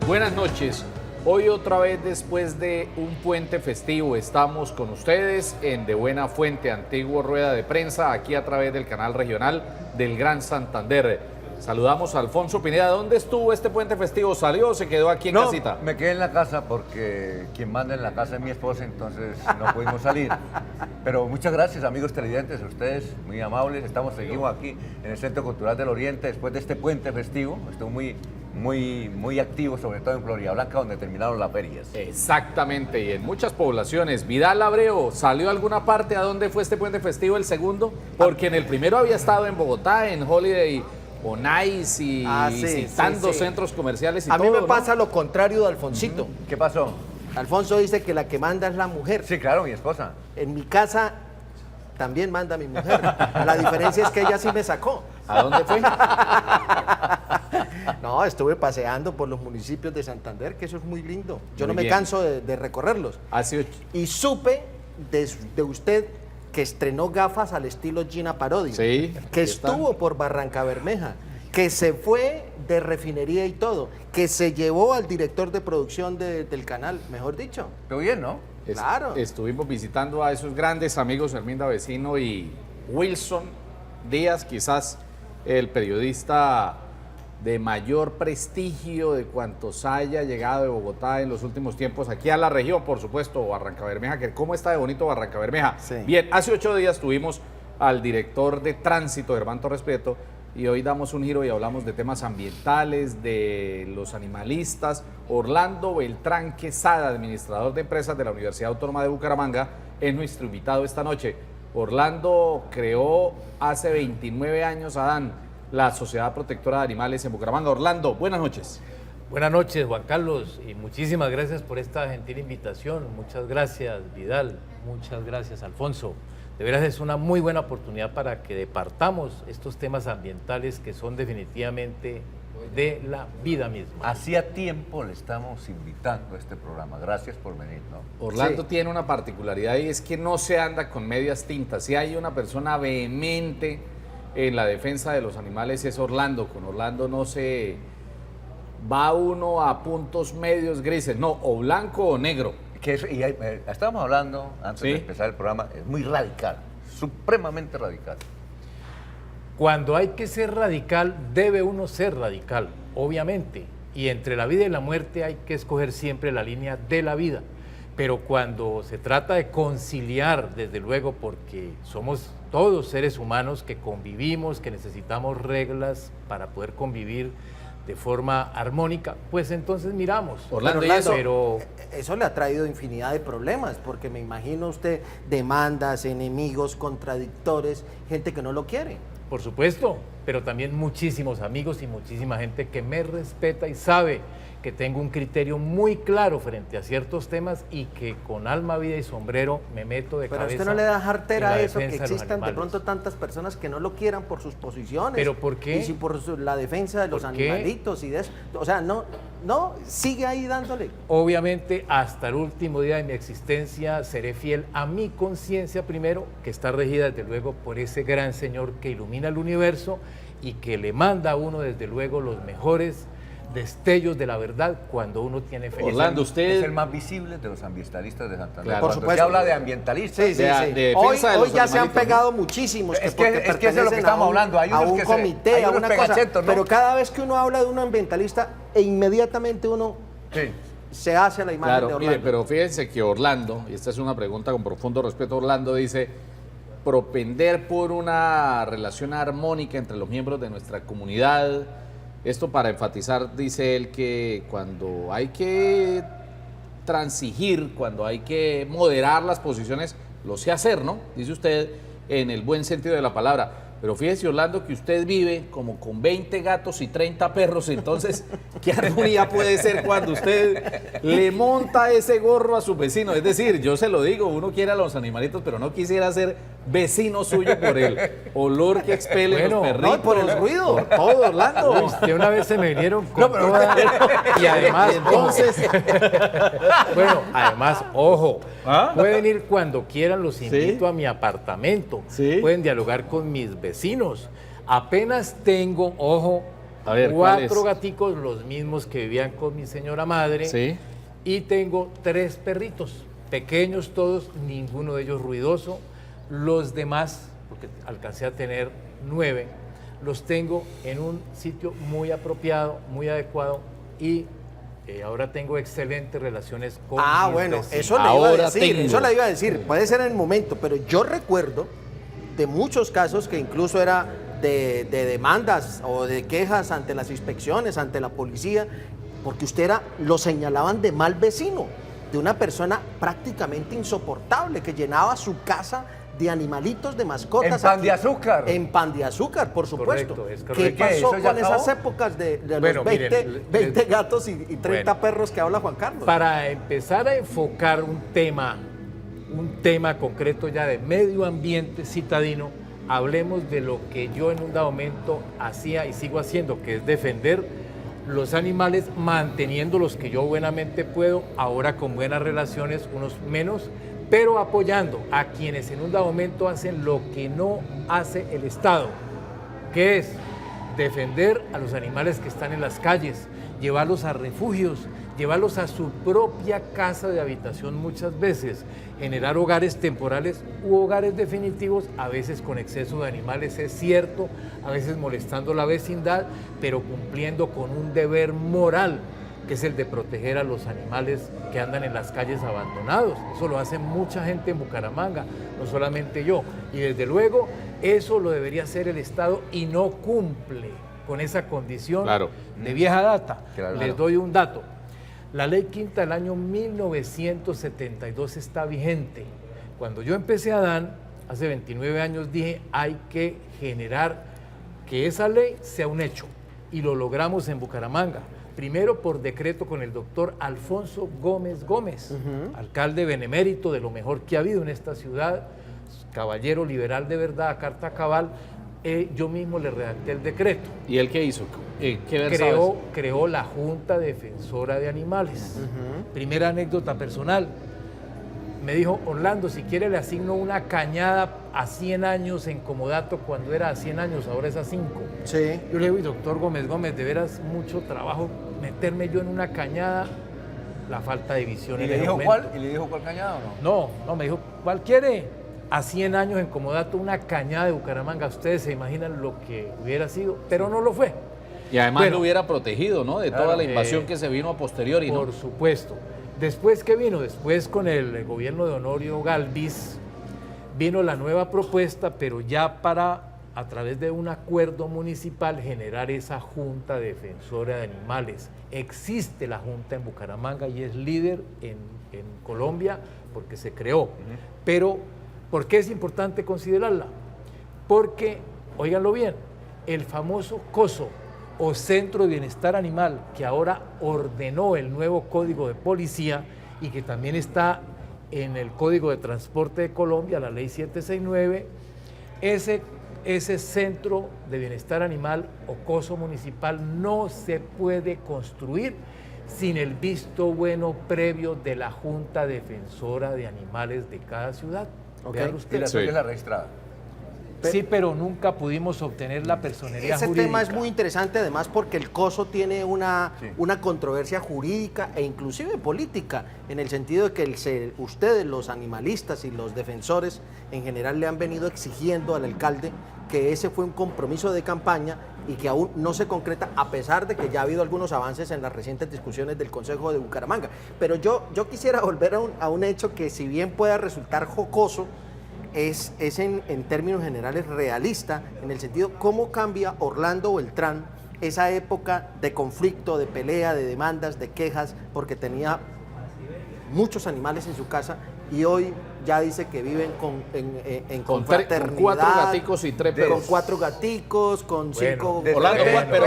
Buenas noches. Hoy otra vez después de un puente festivo estamos con ustedes en De Buena Fuente, antiguo rueda de prensa, aquí a través del canal regional del Gran Santander. Saludamos a Alfonso Pineda. ¿Dónde estuvo este puente festivo? ¿Salió o se quedó aquí en casita? Me quedé en la casa porque quien manda en la casa es mi esposa, entonces no pudimos salir. Pero muchas gracias, amigos televidentes, a ustedes, muy amables. Seguimos aquí en el Centro Cultural del Oriente después de este puente festivo. Estoy muy activo, sobre todo en Florida Blanca, donde terminaron las ferias. Exactamente, y en muchas poblaciones. Vidal Abreu, ¿salió a alguna parte? ¿A dónde fue este puente festivo, el segundo? Porque en el primero había estado en Bogotá, en Holiday on Ice y visitando centros comerciales y todo. A mí me ¿no? pasa lo contrario de Alfonsito. ¿Qué pasó? Alfonso dice que la que manda es la mujer. Sí, claro, mi esposa. En mi casa también manda mi mujer. La diferencia es que ella sí me sacó. ¿A dónde fue? No, estuve paseando por los municipios de Santander, que eso es muy lindo. Yo Muy no me bien. canso de recorrerlos. Hace Y supe de usted que estrenó gafas al estilo Gina Parodi. Sí, Que aquí están. estuvo por Barranca Bermeja, que se fue de refinería y todo, que se llevó al director de producción del canal, mejor dicho. Pero bien, ¿no? Claro. Estuvimos visitando a esos grandes amigos, Herminda Vecino y Wilson Díaz, quizás el periodista de mayor prestigio de cuantos haya llegado de Bogotá en los últimos tiempos, aquí a la región, por supuesto, Barranca Bermeja, que cómo está de bonito Barranca Bermeja. Sí. Bien, hace 8 días tuvimos al director de tránsito, Germán Torres Prieto, y hoy damos un giro y hablamos de temas ambientales, de los animalistas. Orlando Beltrán Quesada, administrador de empresas de la Universidad Autónoma de Bucaramanga, es nuestro invitado esta noche. Orlando creó hace 29 años, Adán, la Sociedad Protectora de Animales en Bucaramanga. Orlando, buenas noches. Buenas noches, Juan Carlos, y muchísimas gracias por esta gentil invitación. Muchas gracias, Vidal. Muchas gracias, Alfonso. De veras es una muy buena oportunidad para que departamos estos temas ambientales que son definitivamente de la vida misma. Hacía tiempo le estamos invitando a este programa. Gracias por venir, ¿no? Orlando Sí. tiene una particularidad y es que no se anda con medias tintas. Si hay una persona vehemente en la defensa de los animales es Orlando. Con Orlando no se va uno a puntos medios grises, no, o blanco o negro. Estábamos hablando, antes Sí. de empezar el programa, es muy radical, supremamente radical. Cuando hay que ser radical, debe uno ser radical, obviamente. Y entre la vida y la muerte hay que escoger siempre la línea de la vida. Pero cuando se trata de conciliar, desde luego, porque somos todos seres humanos que convivimos, que necesitamos reglas para poder convivir de forma armónica, pues entonces miramos. Orlando, Pero, ¿y eso? Pero eso le ha traído infinidad de problemas, porque me imagino usted demandas, enemigos, contradictores, gente que no lo quiere. por supuesto, pero también muchísimos amigos y muchísima gente que me respeta y sabe que tengo un criterio muy claro frente a ciertos temas y que con alma, vida y sombrero me meto de Pero a cabeza. usted no le da en jartera la eso, que defensa de los existan de animales. pronto tantas personas que no lo quieran por sus posiciones. ¿Pero por qué? Y si por la defensa de los ¿Por qué? animalitos y de eso. O sea, no, sigue ahí dándole. Obviamente, hasta el último día de mi existencia seré fiel a mi conciencia primero, que está regida desde luego por ese gran Señor que ilumina el universo y que le manda a uno desde luego los mejores destellos de la verdad cuando uno tiene fe. Orlando, Es usted... el más visible de los ambientalistas de Santander. Claro. Por Por supuesto. supuesto. Se habla de ambientalistas. Sí, sí, de- sí. de defensa Hoy, de hoy los ya se han animalitos, pegado muchísimos Es que eso es de lo que estamos hablando. Hay a unos un que comité, hay a unos una cosa. pegachetos, ¿no? Pero cada vez que uno habla de un ambientalista, inmediatamente uno Sí. se hace a la imagen de Claro, Orlando. mire, pero fíjense que Orlando, y esta es una pregunta con profundo respeto, Orlando dice, propender por una relación armónica entre los miembros de nuestra comunidad, esto para enfatizar, dice él, que cuando hay que transigir, cuando hay que moderar las posiciones, lo sé hacer, ¿no? Dice usted, en el buen sentido de la palabra. Pero fíjese, Orlando, que usted vive como con 20 gatos y 30 perros, entonces, ¿qué armonía puede ser cuando usted le monta ese gorro a su vecino? Es decir, yo se lo digo, uno quiere a los animalitos, pero no quisiera ser vecino suyo por el olor que expelen los perritos. No, por el ruido. Por todo, Orlando. Uy, que una vez se me vinieron con toda... Y además, entonces... Bueno, además, ojo, ¿Ah? pueden ir cuando quieran, los invito Sí. a mi apartamento. Sí. Pueden dialogar con mis vecinos. Apenas tengo, ojo, A ver, ¿cuál 4 es? gaticos, los mismos que vivían con mi señora madre. Sí. Y tengo 3 perritos, pequeños todos, ninguno de ellos ruidoso. Los demás, porque alcancé a tener 9, los tengo en un sitio muy apropiado, muy adecuado y ahora tengo excelentes relaciones con mis Bueno, vecinos. eso le iba a Ahora decir, tengo. eso le iba a decir. Puede ser en el momento, pero yo recuerdo de muchos casos que incluso era de demandas o de quejas ante las inspecciones, ante la policía, porque usted lo señalaban de mal vecino, de una persona prácticamente insoportable que llenaba su casa de animalitos, de mascotas. En pan de azúcar. En pan de azúcar, por supuesto. Correcto, es ¿Qué correcto. pasó ¿Eso ya con esas acabó? épocas de Bueno, los 20, miren, 20 gatos y 30 Bueno. perros que habla Juan Carlos? Para empezar a enfocar un tema concreto ya de medio ambiente citadino, hablemos de lo que yo en un dado momento hacía y sigo haciendo, que es defender los animales, manteniendo los que yo buenamente puedo, ahora con buenas relaciones, unos menos, pero apoyando a quienes en un dado momento hacen lo que no hace el Estado, que es defender a los animales que están en las calles, llevarlos a refugios, llevarlos a su propia casa de habitación muchas veces, generar hogares temporales u hogares definitivos, a veces con exceso de animales, es cierto, a veces molestando a la vecindad, pero cumpliendo con un deber moral, que es el de proteger a los animales que andan en las calles abandonados. Eso lo hace mucha gente en Bucaramanga, no solamente yo. Y desde luego, eso lo debería hacer el Estado y no cumple con esa condición Claro. de vieja data. Claro. Les doy un dato. La ley quinta del año 1972 está vigente. Cuando yo empecé a DAN, hace 29 años, dije, hay que generar que esa ley sea un hecho. Y lo logramos en Bucaramanga. Primero por decreto con el doctor Alfonso Gómez Gómez, alcalde benemérito, de lo mejor que ha habido en esta ciudad, caballero liberal de verdad, a carta cabal. Yo mismo le redacté el decreto. ¿Y él qué hizo? ¿Qué versaba? Creó la Junta Defensora de Animales. Primera anécdota personal. Me dijo, Orlando, si quiere le asigno una cañada a 100 años en comodato, cuando era a 100 años, ahora es a 5. Sí. Yo le digo, doctor Gómez Gómez, de veras mucho trabajo meterme yo en una cañada, la falta de visión ¿Y en le el dijo momento. cuál? ¿Y le dijo cuál cañada o no? No, me dijo, ¿cuál quiere? A 100 años en comodato, una cañada de Bucaramanga. Ustedes se imaginan lo que hubiera sido, pero no lo fue. Y además Bueno, lo hubiera protegido, ¿no? De toda la invasión que se vino a posteriori, ¿no? Por supuesto. Después, ¿qué vino? Después, con el gobierno de Honorio Galvis, vino la nueva propuesta, pero ya para, a través de un acuerdo municipal, generar esa Junta Defensora de Animales. Existe la Junta en Bucaramanga y es líder en Colombia porque se creó. Pero, ¿por qué es importante considerarla? Porque, óiganlo bien, el famoso COSO, o Centro de Bienestar Animal, que ahora ordenó el nuevo Código de Policía y que también está en el Código de Transporte de Colombia, la Ley 769, ese Centro de Bienestar Animal o COSO municipal no se puede construir sin el visto bueno previo de la Junta Defensora de Animales de cada ciudad. Ok. Vean Y la ustedes. suya es la registrada. Sí, pero nunca pudimos obtener la personería Ese jurídica. tema es muy interesante además porque el COSO tiene una controversia jurídica e inclusive política, en el sentido de que ustedes, los animalistas y los defensores en general, le han venido exigiendo al alcalde que ese fue un compromiso de campaña y que aún no se concreta, a pesar de que ya ha habido algunos avances en las recientes discusiones del Consejo de Bucaramanga. Pero yo quisiera volver a un hecho que, si bien pueda resultar jocoso, es en términos generales realista, en el sentido cómo cambia Orlando Beltrán esa época de conflicto, de pelea, de demandas, de quejas, porque tenía muchos animales en su casa, y hoy ya dice que viven en Con 4 confraternidad, gaticos y 3 con perros. 4 gaticos, con 5... Orlando, pero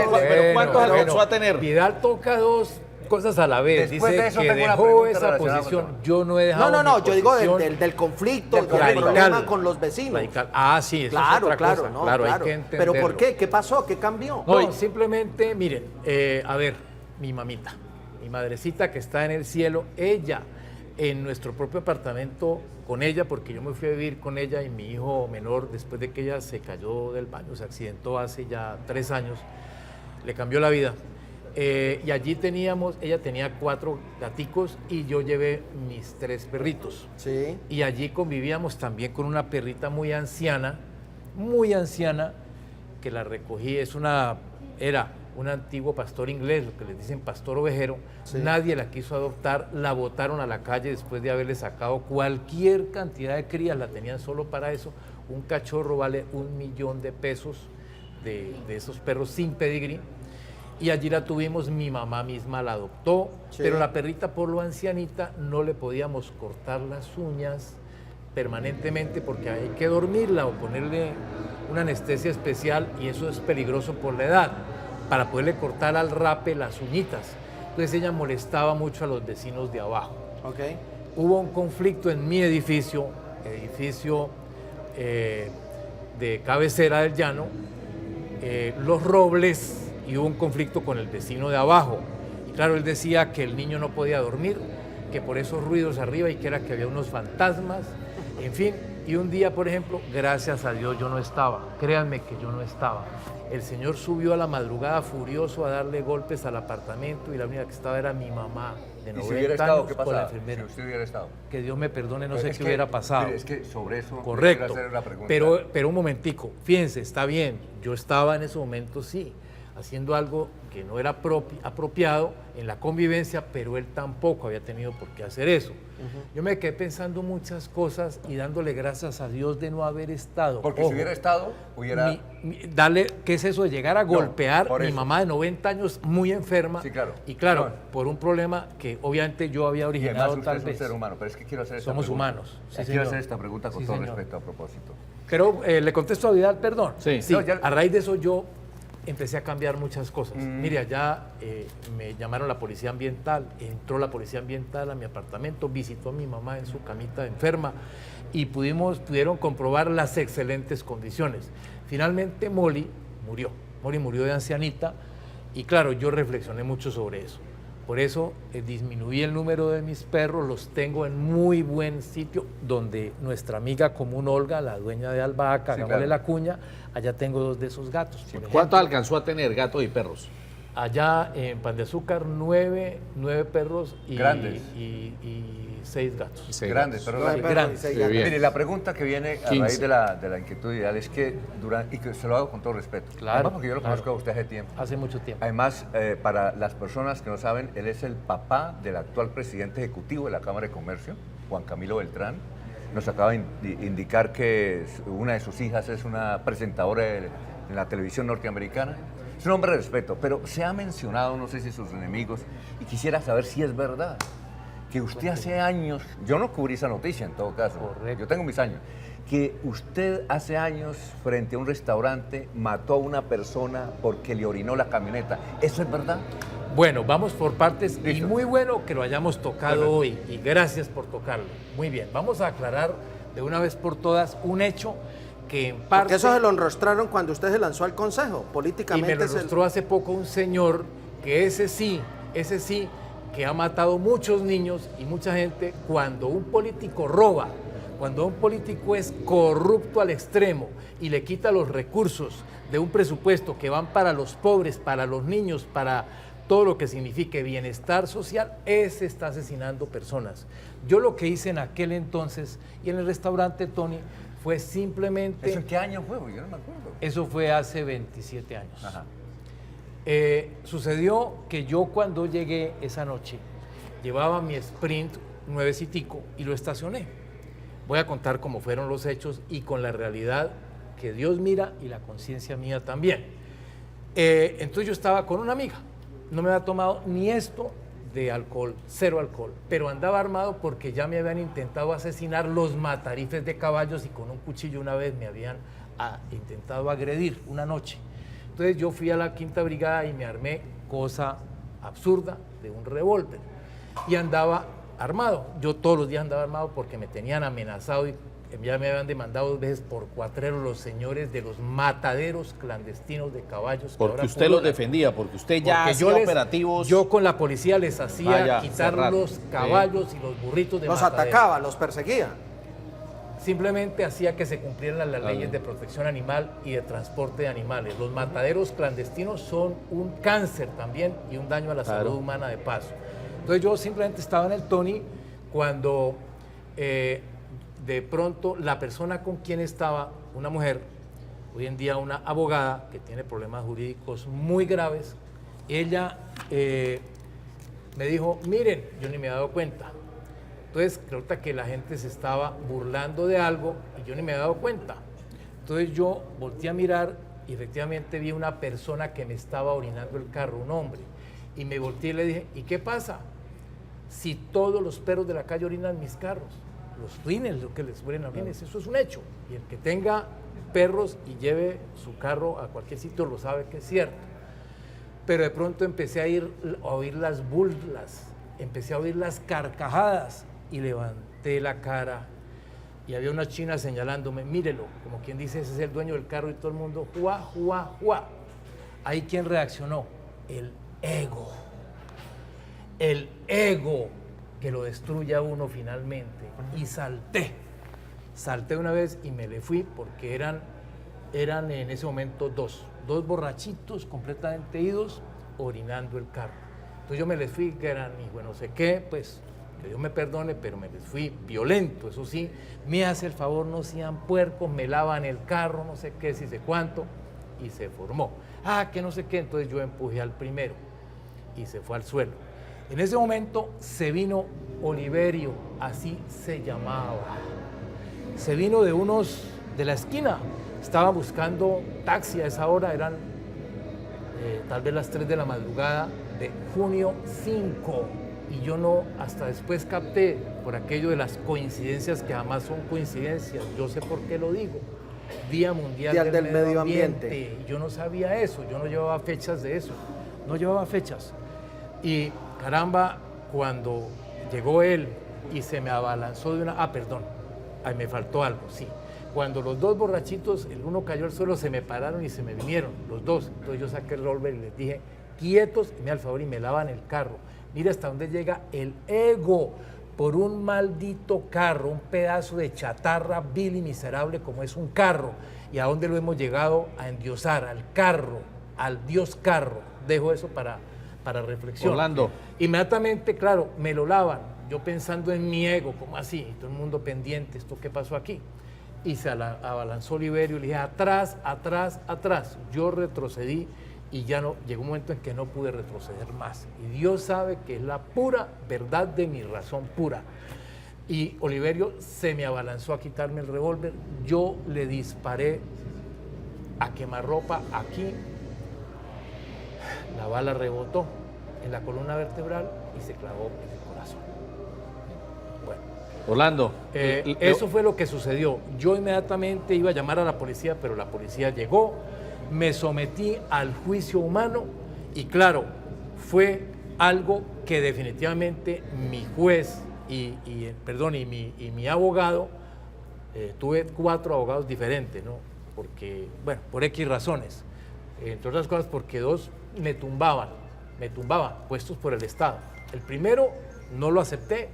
¿cuántos alcanzó a tener? Vidal toca 2 cosas a la vez. Después Dice de eso que tengo una dejó pregunta esa relacionada posición. con eso. Yo no he dejado No, mi yo digo posición. del conflicto, del radical. problema con los vecinos. Radical. Ah, sí, eso Claro, es otra claro, cosa. no, claro, claro. hay que entenderlo. ¿Pero por qué? ¿Qué pasó? ¿Qué cambió? No, simplemente, miren, a ver, mi mamita, mi madrecita que está en el cielo, ella, en nuestro propio apartamento con ella, porque yo me fui a vivir con ella y mi hijo menor, después de que ella se cayó del baño, se accidentó hace ya 3 años, le cambió la vida. Y allí ella tenía 4 gaticos y yo llevé mis 3 perritos. Sí. Y allí convivíamos también con una perrita muy anciana, que la recogí, era un antiguo pastor inglés, lo que les dicen pastor ovejero. Sí. Nadie la quiso adoptar, la botaron a la calle después de haberle sacado cualquier cantidad de crías, la tenían solo para eso. Un cachorro vale $1.000.000 de esos perros sin pedigrí. Y allí la tuvimos, mi mamá misma la adoptó, Sí. pero la perrita por lo ancianita no le podíamos cortar las uñas permanentemente porque hay que dormirla o ponerle una anestesia especial y eso es peligroso por la edad, para poderle cortar al rape las uñitas. Entonces ella molestaba mucho a los vecinos de abajo. Ok. Hubo un conflicto en mi edificio de cabecera del llano, Los Robles, y hubo un conflicto con el vecino de abajo. Y claro, él decía que el niño no podía dormir, que por esos ruidos arriba y que era que había unos fantasmas, en fin. Y un día, por ejemplo, gracias a Dios yo no estaba, créanme que yo no estaba. El señor subió a la madrugada furioso a darle golpes al apartamento y la única que estaba era mi mamá, de 90 ¿Y si hubiera estado, años, qué con la pasaba? enfermera. Si usted hubiera estado. Que Dios me perdone, no Pero sé es qué que, hubiera pasado. mire, es que sobre eso Correcto, quiero hacer una pregunta. pero un momentico, fíjense, está bien, yo estaba en ese momento, sí, haciendo algo que no era apropiado en la convivencia, pero él tampoco había tenido por qué hacer eso. Yo me quedé pensando muchas cosas y dándole gracias a Dios de no haber estado. Porque Ojo, si hubiera estado, hubiera... ¿qué es eso de llegar a golpear por mi eso. mamá de 90 años muy enferma? Sí, claro. Y claro, No. por un problema que obviamente yo había Y originado además usted tal es un vez. ser humano, pero es que quiero hacer esta Somos pregunta. humanos, sí, Quiero señor. hacer esta pregunta con Sí, todo señor. respeto a propósito. Pero le contesto a Vidal, perdón. Sí. Sí, No, ya- a raíz de eso yo empecé a cambiar muchas cosas. Mire, allá me llamaron la policía ambiental, entró la policía ambiental a mi apartamento, visitó a mi mamá en su camita enferma y pudieron comprobar las excelentes condiciones. Finalmente Molly murió de ancianita y claro, yo reflexioné mucho sobre eso. Por eso disminuí el número de mis perros, los tengo en muy buen sitio, donde nuestra amiga común Olga, la dueña de Albahaca, Sí, hagámosle claro. la cuña, allá tengo 2 de esos gatos. por ejemplo. ¿Cuántos alcanzó a tener, gatos y perros? Allá en Pan de Azúcar, 9 perros y, Grandes. y 6 gatos. Sí, Grandes, pero Nueve perros y grandes. 6 Sí, gatos. bien. Mire, la pregunta que viene a 15. raíz de la inquietud ideal es que y que se lo hago con todo respeto. Claro, Además, porque yo lo claro. conozco a usted hace tiempo. Hace mucho tiempo. Además, para las personas que no saben, él es el papá del actual presidente ejecutivo de la Cámara de Comercio, Juan Camilo Beltrán. Nos acaba de indicar que una de sus hijas es una presentadora en la televisión norteamericana. Es un hombre de respeto, pero se ha mencionado, no sé si sus enemigos, y quisiera saber si es verdad, que usted hace años, yo no cubrí esa noticia en todo caso, Correcto. yo tengo mis años, que usted hace años frente a un restaurante mató a una persona porque le orinó la camioneta. ¿Eso es verdad? Bueno, vamos por partes y Listo. muy bueno que lo hayamos tocado Bueno. hoy y gracias por tocarlo. Muy bien, vamos a aclarar de una vez por todas un hecho que en parte... Porque eso se lo enrostraron cuando usted se lanzó al consejo. Y me Políticamente lo mostró hace poco un señor que ese sí, que ha matado muchos niños y mucha gente. Cuando un político roba, cuando un político es corrupto al extremo y le quita los recursos de un presupuesto que van para los pobres, para los niños, para todo lo que signifique bienestar social, ese está asesinando personas. Yo lo que hice en aquel entonces y en el restaurante Tony fue simplemente... ¿Eso en qué año fue? Yo no me acuerdo. Eso fue hace 27 años. Ajá. Sucedió que yo cuando llegué esa noche llevaba mi Sprint nuevecitico y lo estacioné. Voy a contar cómo fueron los hechos y con la realidad que Dios mira y la conciencia mía también. Entonces yo estaba con una amiga, no me había tomado ni esto de alcohol, 0 alcohol, pero andaba armado porque ya me habían intentado asesinar los matarifes de caballos y con un cuchillo una vez me habían intentado agredir una noche. Entonces yo fui a la 5ª Brigada y me armé, cosa absurda, de un revólver y andaba armado. Yo todos los días andaba armado porque me tenían amenazado y ya me habían demandado 2 veces por cuatrero los señores de los mataderos clandestinos de caballos. Porque usted los defendía, porque usted ya hacía operativos. Yo con la policía les hacía quitar los caballos y los burritos de matadero. Los atacaba, los perseguía. Simplemente hacía que se cumplieran las leyes de protección animal y de transporte de animales. Los mataderos clandestinos son un cáncer también y un daño a la salud humana de paso. Entonces yo simplemente estaba en el Tony cuando de pronto la persona con quien estaba, una mujer, hoy en día una abogada que tiene problemas jurídicos muy graves, ella me dijo, miren, yo ni me he dado cuenta. Entonces, resulta que la gente se estaba burlando de algo y yo ni me he dado cuenta. Entonces yo volteé a mirar y efectivamente vi una persona que me estaba orinando el carro, un hombre. Y me volteé y le dije, ¿y qué pasa? Si todos los perros de la calle orinan mis carros, los rines, lo que les huelen a rines, eso es un hecho. Y el que tenga perros y lleve su carro a cualquier sitio lo sabe que es cierto. Pero de pronto empecé a oír las burlas, empecé a oír las carcajadas y levanté la cara y había una china señalándome, mírelo, como quien dice, ese es el dueño del carro y todo el mundo, juá, juá, juá. Ahí quien reaccionó, el ego. El ego que lo destruye a uno finalmente. Y salté una vez y me le fui porque eran en ese momento dos borrachitos completamente idos orinando el carro. Entonces yo me les fui, que eran hijo no sé qué, pues que Dios me perdone, pero me les fui violento, eso sí, me hace el favor, no sean puercos, me lavan el carro, no sé qué, si sé cuánto, y se formó. Que no sé qué, entonces yo empujé al primero y se fue al suelo. En ese momento se vino Oliverio, así se llamaba. Se vino de la esquina. Estaba buscando taxi a esa hora, eran tal vez las 3 de la madrugada de junio 5. Y yo no, hasta después capté, por aquello de las coincidencias que jamás son coincidencias, yo sé por qué lo digo. Día Mundial del Medio Ambiente. Yo no sabía eso, yo no llevaba fechas de eso, no llevaba fechas. Y caramba, cuando llegó él y se me abalanzó de una... perdón, ahí me faltó algo, sí. Cuando los 2 borrachitos, el uno cayó al suelo, se me pararon y se me vinieron, los 2. Entonces yo saqué el revólver y les dije, quietos, y me al favor y me lavan el carro. Mira hasta dónde llega el ego por un maldito carro, un pedazo de chatarra vil y miserable como es un carro. Y a dónde lo hemos llegado a endiosar, al carro, al Dios carro. Dejo eso para reflexión. Orlando. Inmediatamente, claro, me lo lavan, yo pensando en mi ego, ¿cómo así? Y todo el mundo pendiente, ¿esto qué pasó aquí? Y se abalanzó Oliverio y le dije, atrás, atrás, atrás. Yo retrocedí y ya no, llegó un momento en que no pude retroceder más. Y Dios sabe que es la pura verdad de mi razón pura. Y Oliverio se me abalanzó a quitarme el revólver, yo le disparé a quemarropa aquí. La bala rebotó en la columna vertebral y se clavó en el corazón. Bueno, Orlando. eso fue lo que sucedió. Yo inmediatamente iba a llamar a la policía, pero la policía llegó, me sometí al juicio humano y claro, fue algo que definitivamente mi juez y mi abogado, tuve 4 abogados diferentes, ¿no? Porque, bueno, por X razones. Entre otras cosas porque 2 me tumbaban, puestos por el Estado. El primero no lo acepté,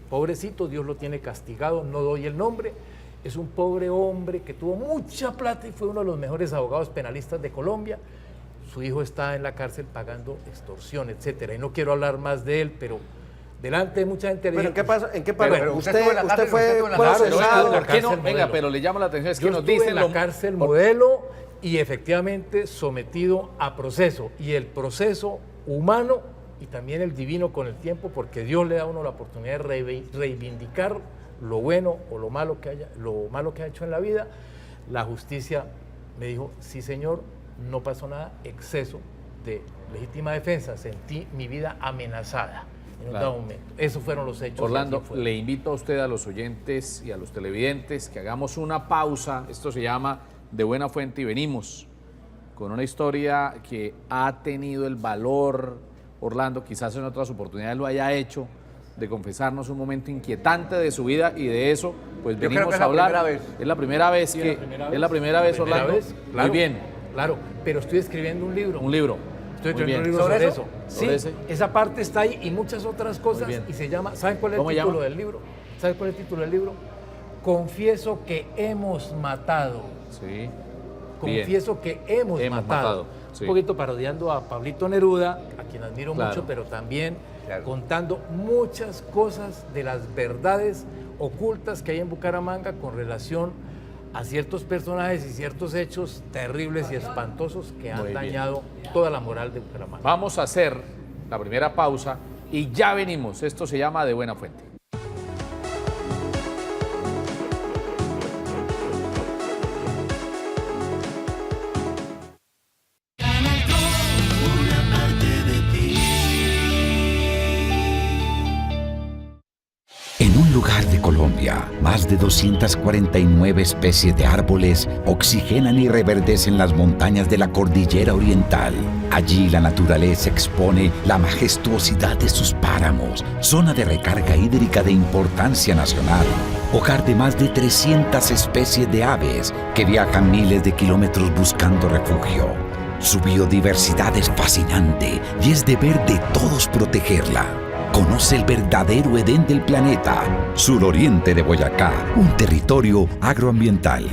pobrecito, Dios lo tiene castigado, no doy el nombre. Es un pobre hombre que tuvo mucha plata y fue uno de los mejores abogados penalistas de Colombia. Su hijo está en la cárcel pagando extorsión, etcétera. Y no quiero hablar más de él, pero delante de mucha gente... Bueno, ¿en qué pasó? Pero usted fue procesado. ¿Por qué no? Venga, pero le llama la atención, es que Yo nos estuve dicen... en la cárcel modelo y efectivamente sometido a proceso. Y el proceso humano y también el divino con el tiempo, porque Dios le da a uno la oportunidad de reivindicar lo bueno o lo malo que ha hecho en la vida. La justicia me dijo, sí señor, no pasó nada, exceso de legítima defensa, sentí mi vida amenazada. en un dado momento. Esos fueron los hechos. Orlando, le invito a usted, a los oyentes y a los televidentes que hagamos una pausa. Esto se llama De Buena Fuente y venimos con una historia que ha tenido el valor, Orlando, quizás en otras oportunidades lo haya hecho, de confesarnos un momento inquietante de su vida y de eso, pues Yo creo venimos que a hablar. es la primera vez. Es la primera vez, Orlando. Claro, Muy bien. Claro, pero estoy escribiendo un libro. Un libro. Estoy Muy escribiendo un bien. libro sobre eso. eso. Sobre Sí, ese. esa parte está ahí y muchas otras cosas. bien. Y se llama, ¿saben cuál es el ¿Cómo título llama? del libro? ¿Saben cuál es el título del libro? Confieso que hemos matado. Sí. Confieso que hemos matado. Sí. Un poquito parodiando a Pablito Neruda, a quien admiro Claro. mucho, pero también Claro. contando muchas cosas de las verdades ocultas que hay en Bucaramanga con relación a ciertos personajes y ciertos hechos terribles y espantosos que han Muy bien. dañado toda la moral de Bucaramanga. Vamos a hacer la primera pausa y ya venimos. Esto se llama De Buena Fuente. En un lugar de Colombia, más de 249 especies de árboles oxigenan y reverdecen las montañas de la cordillera oriental. Allí la naturaleza expone la majestuosidad de sus páramos, zona de recarga hídrica de importancia nacional, hogar de más de 300 especies de aves que viajan miles de kilómetros buscando refugio. Su biodiversidad es fascinante y es deber de todos protegerla. Conoce el verdadero Edén del planeta, suroriente de Boyacá, un territorio agroambiental.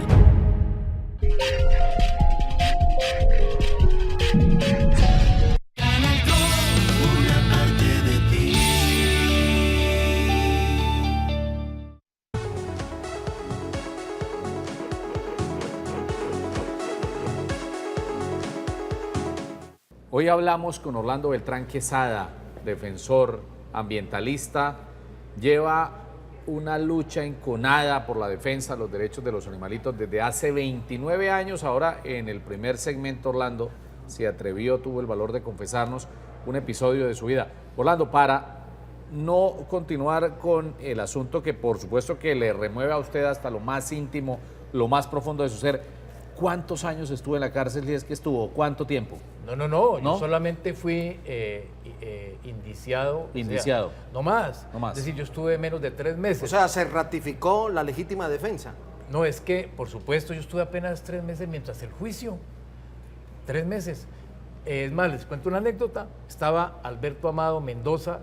Hoy hablamos con Orlando Beltrán Quesada, defensor ambientalista, lleva una lucha enconada por la defensa de los derechos de los animalitos desde hace 29 años. Ahora, en el primer segmento, Orlando se atrevió, tuvo el valor de confesarnos un episodio de su vida. Orlando, para no continuar con el asunto que por supuesto que le remueve a usted hasta lo más íntimo, lo más profundo de su ser, ¿cuántos años estuvo en la cárcel si es que estuvo? ¿Cuánto tiempo? No, yo solamente fui indiciado. Indiciado. O sea, no más. No más. Es decir, yo estuve menos de 3 meses. O sea, se ratificó la legítima defensa. No, es que, por supuesto, yo estuve apenas 3 meses mientras el juicio. 3 meses. Es más, les cuento una anécdota. Estaba Alberto Amado Mendoza.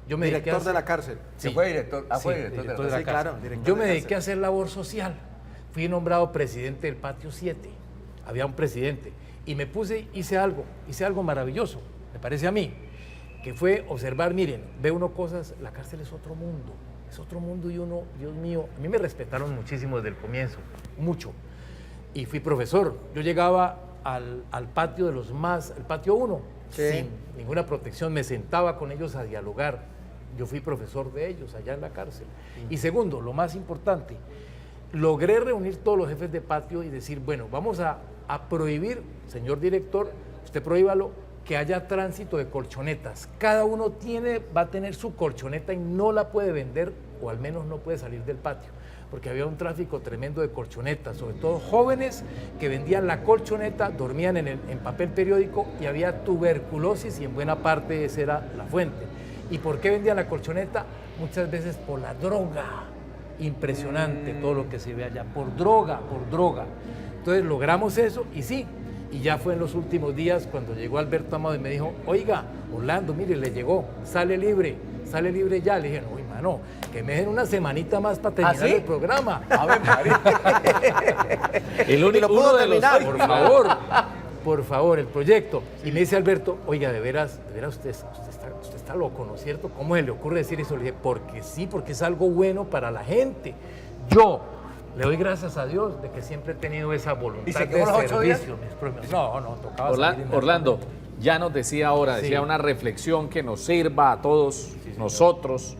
Yo me dediqué Director de la cárcel. Sí. Fue director. Sí, Director de la director de la Sí, cárcel. claro, director Yo de me la dediqué cárcel. a hacer labor social. Fui nombrado presidente del Patio 7. Había un presidente. Y me hice algo maravilloso, me parece a mí, que fue observar, miren, ve uno cosas, la cárcel es otro mundo y uno, Dios mío, a mí me respetaron muchísimo desde el comienzo, mucho. Y fui profesor. Yo llegaba al patio de los más, el patio 1, Sí. sin ninguna protección, me sentaba con ellos a dialogar. Yo fui profesor de ellos allá en la cárcel. Y segundo, lo más importante, logré reunir todos los jefes de patio y decir, bueno, vamos a prohibir, señor director, usted prohíbalo, que haya tránsito de colchonetas. Cada uno va a tener su colchoneta y no la puede vender, o al menos no puede salir del patio, porque había un tráfico tremendo de colchonetas, sobre todo jóvenes que vendían la colchoneta, dormían en papel periódico y había tuberculosis y en buena parte esa era la fuente. ¿Y por qué vendían la colchoneta? Muchas veces por la droga. Impresionante todo lo que se ve allá, por droga. Entonces logramos eso y sí, y ya fue en los últimos días cuando llegó Alberto Amado y me dijo, oiga, Orlando, mire, le llegó, sale libre ya. Le dije, no, hermano, que me den una semanita más para terminar ¿sí? el programa. A ver, María. El único, lo puedo uno de los, terminar. por favor, el proyecto. Y me dice Alberto, oiga, de veras usted está loco, ¿no es cierto? ¿Cómo se le ocurre decir eso? Le dije, porque sí, porque es algo bueno para la gente. Yo le doy gracias a Dios de que siempre he tenido esa voluntad ¿Y se de quedó los 8 días? servicio. No, tocaba salir en el Orlando, momento. ya nos decía ahora, decía Sí. una reflexión que nos sirva a todos nosotros,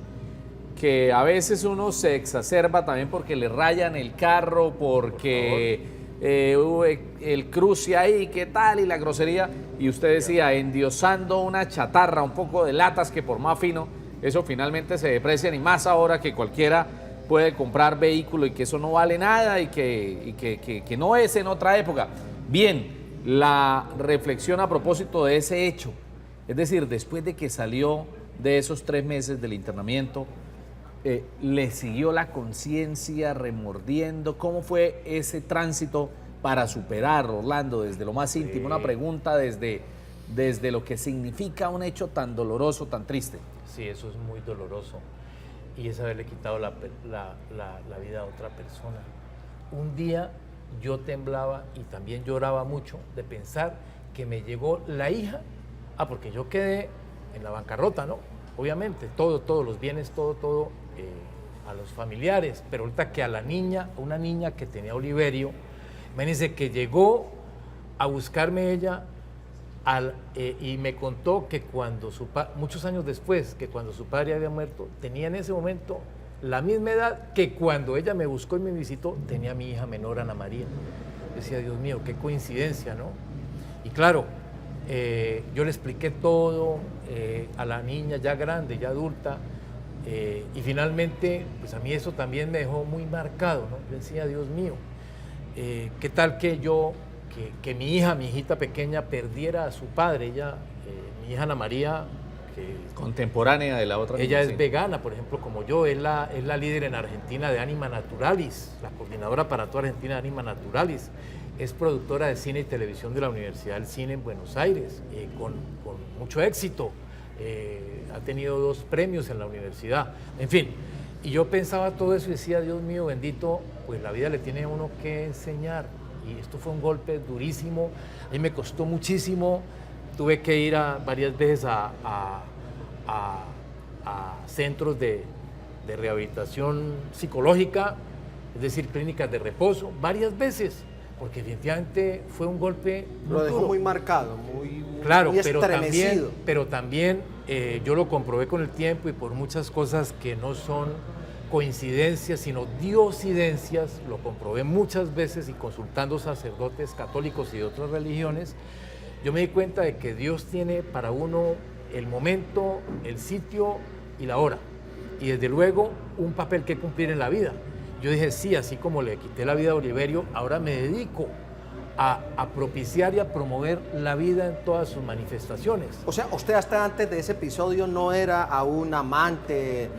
que a veces uno se exacerba también porque le rayan el carro, porque el cruce ahí, qué tal, y la grosería, y usted decía, endiosando una chatarra, un poco de latas que por más fino eso finalmente se deprecian, y más ahora que cualquiera puede comprar vehículo y que eso no vale nada y que no es en otra época. Bien, la reflexión a propósito de ese hecho, es decir, después de que salió de esos 3 meses del internamiento, ¿le siguió la conciencia remordiendo? ¿Cómo fue ese tránsito para superar, Orlando, desde lo más íntimo? Una pregunta desde lo que significa un hecho tan doloroso, tan triste. Sí, eso es muy doloroso. Y es haberle quitado la vida a otra persona. Un día yo temblaba y también lloraba mucho de pensar que me llegó la hija, porque yo quedé en la bancarrota, ¿no? Obviamente, todos los bienes, todo a los familiares, pero ahorita que a la niña, una niña que tenía Oliverio, imagínense que llegó a buscarme ella y me contó que cuando muchos años después, que cuando su padre había muerto, tenía en ese momento la misma edad que cuando ella me buscó y me visitó, tenía a mi hija menor, Ana María. Yo decía, Dios mío, qué coincidencia, ¿no? Y claro, yo le expliqué todo a la niña ya grande, ya adulta, y finalmente, pues a mí eso también me dejó muy marcado, ¿no? Yo decía, Dios mío, ¿qué tal que que mi hijita pequeña perdiera a su padre? Ella, mi hija Ana María, contemporánea de la otra. Ella sí. es vegana, por ejemplo, como yo, es la líder en Argentina de Anima Naturalis, la coordinadora para toda Argentina de Anima Naturalis. Es productora de cine y televisión de la Universidad del Cine en Buenos Aires, con mucho éxito. Ha tenido 2 premios en la universidad. En fin, y yo pensaba todo eso y decía, Dios mío, bendito, pues la vida le tiene a uno que enseñar. Y esto fue un golpe durísimo. A mí me costó muchísimo. Tuve que ir varias veces a centros de rehabilitación psicológica, es decir, clínicas de reposo, varias veces, porque definitivamente fue un golpe Lo dejó duro. muy marcado, muy Claro, muy pero estremecido. también yo lo comprobé con el tiempo y por muchas cosas que no son coincidencias, sino diosidencias, lo comprobé muchas veces y consultando sacerdotes católicos y de otras religiones, yo me di cuenta de que Dios tiene para uno el momento, el sitio y la hora, y desde luego un papel que cumplir en la vida. Yo dije, sí, así como le quité la vida a Oliverio, ahora me dedico a propiciar y a promover la vida en todas sus manifestaciones. O sea, usted hasta antes de ese episodio no era aún amante,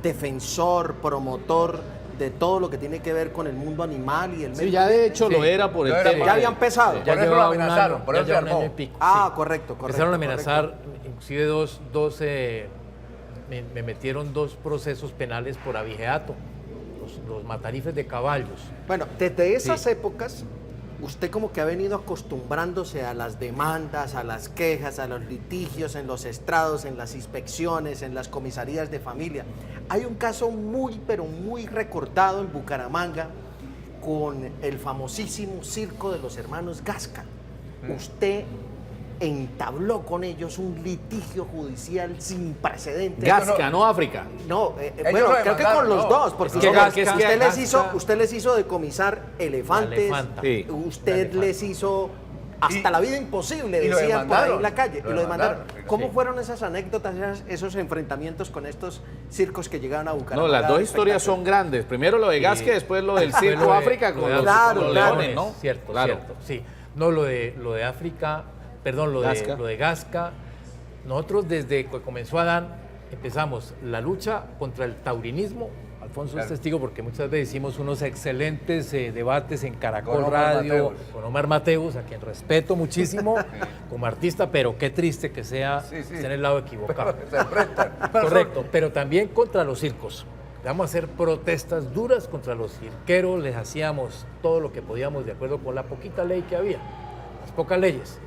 defensor, promotor de todo lo que tiene que ver con el mundo animal y el medio. Sí, ya de hecho Sí. lo era por el tema. Ya había empezado. Ya Por eso llevaba lo un amenazaron, año, por ya eso se lleva un armó. año y pico. Ah, sí. correcto. Empezaron a amenazar, correcto. inclusive me metieron 2 procesos penales por abigeato, los matarifes de caballos. Bueno, desde esas Sí. épocas, usted como que ha venido acostumbrándose a las demandas, a las quejas, a los litigios en los estrados, en las inspecciones, en las comisarías de familia. Hay un caso muy, pero muy recordado en Bucaramanga con el famosísimo circo de los hermanos Gasca. Usted entabló con ellos un litigio judicial sin precedentes. Gasca, no África. No, Ellos bueno, lo creo que demandaron, con los no. dos, porque Es que usted, Gasca- es que usted les hizo decomisar elefantes, elefanta. Sí. usted les hizo hasta Y- la vida imposible, y lo decían por ahí demandaron. en la calle, Lo y lo demandaron. demandaron, ¿Cómo sí. fueron esas anécdotas, esos enfrentamientos con estos circos que llegaron a buscar? No, las 2 historias son grandes. Primero lo de Gasca y después lo del Fue Circo lo de- África lo con de los, Claro, con los claro. leones, ¿no? Cierto, Claro. cierto, sí. No, lo de África, perdón, lo de Gasca, nosotros desde que comenzó Adán empezamos la lucha contra el taurinismo. Alfonso es testigo porque muchas veces hicimos unos excelentes debates en Caracol Con Omar Radio, Mateus. con Omar Mateus, a quien respeto muchísimo como artista, pero qué triste que sea esté en el lado equivocado. Se prestan. Correcto, pero también contra los circos. Vamos a hacer protestas duras contra los cirqueros, les hacíamos todo lo que podíamos de acuerdo con la poquita ley que había, las pocas leyes.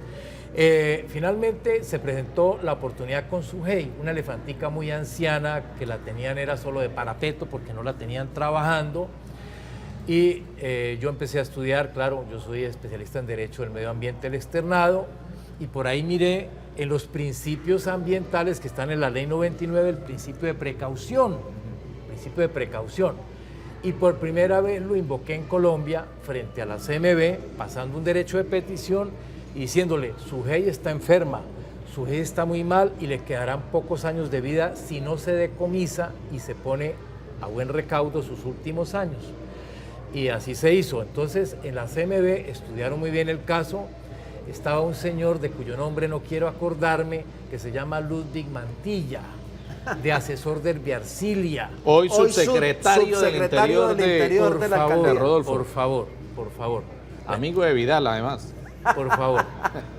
Finalmente se presentó la oportunidad con Sujei, una elefantica muy anciana que la tenían era solo de parapeto porque no la tenían trabajando. Y yo empecé a estudiar, claro, yo soy especialista en Derecho del Medio Ambiente, el externado, y por ahí miré en los principios ambientales que están en la Ley 99, el principio de precaución, Y por primera vez lo invoqué en Colombia frente a la CMB, pasando un derecho de petición y diciéndole, Sujei está enferma, Sujei está muy mal y le quedarán pocos años de vida si no se decomisa y se pone a buen recaudo sus últimos años. Y así se hizo. Entonces, en la CMB estudiaron muy bien el caso. Estaba un señor de cuyo nombre no quiero acordarme, que se llama Ludwig Mantilla, de asesor del Viarcilia. Hoy subsecretario del Interior de la alcaldía. Rodolfo. Por favor. Amigo de Vidal, además. Por favor.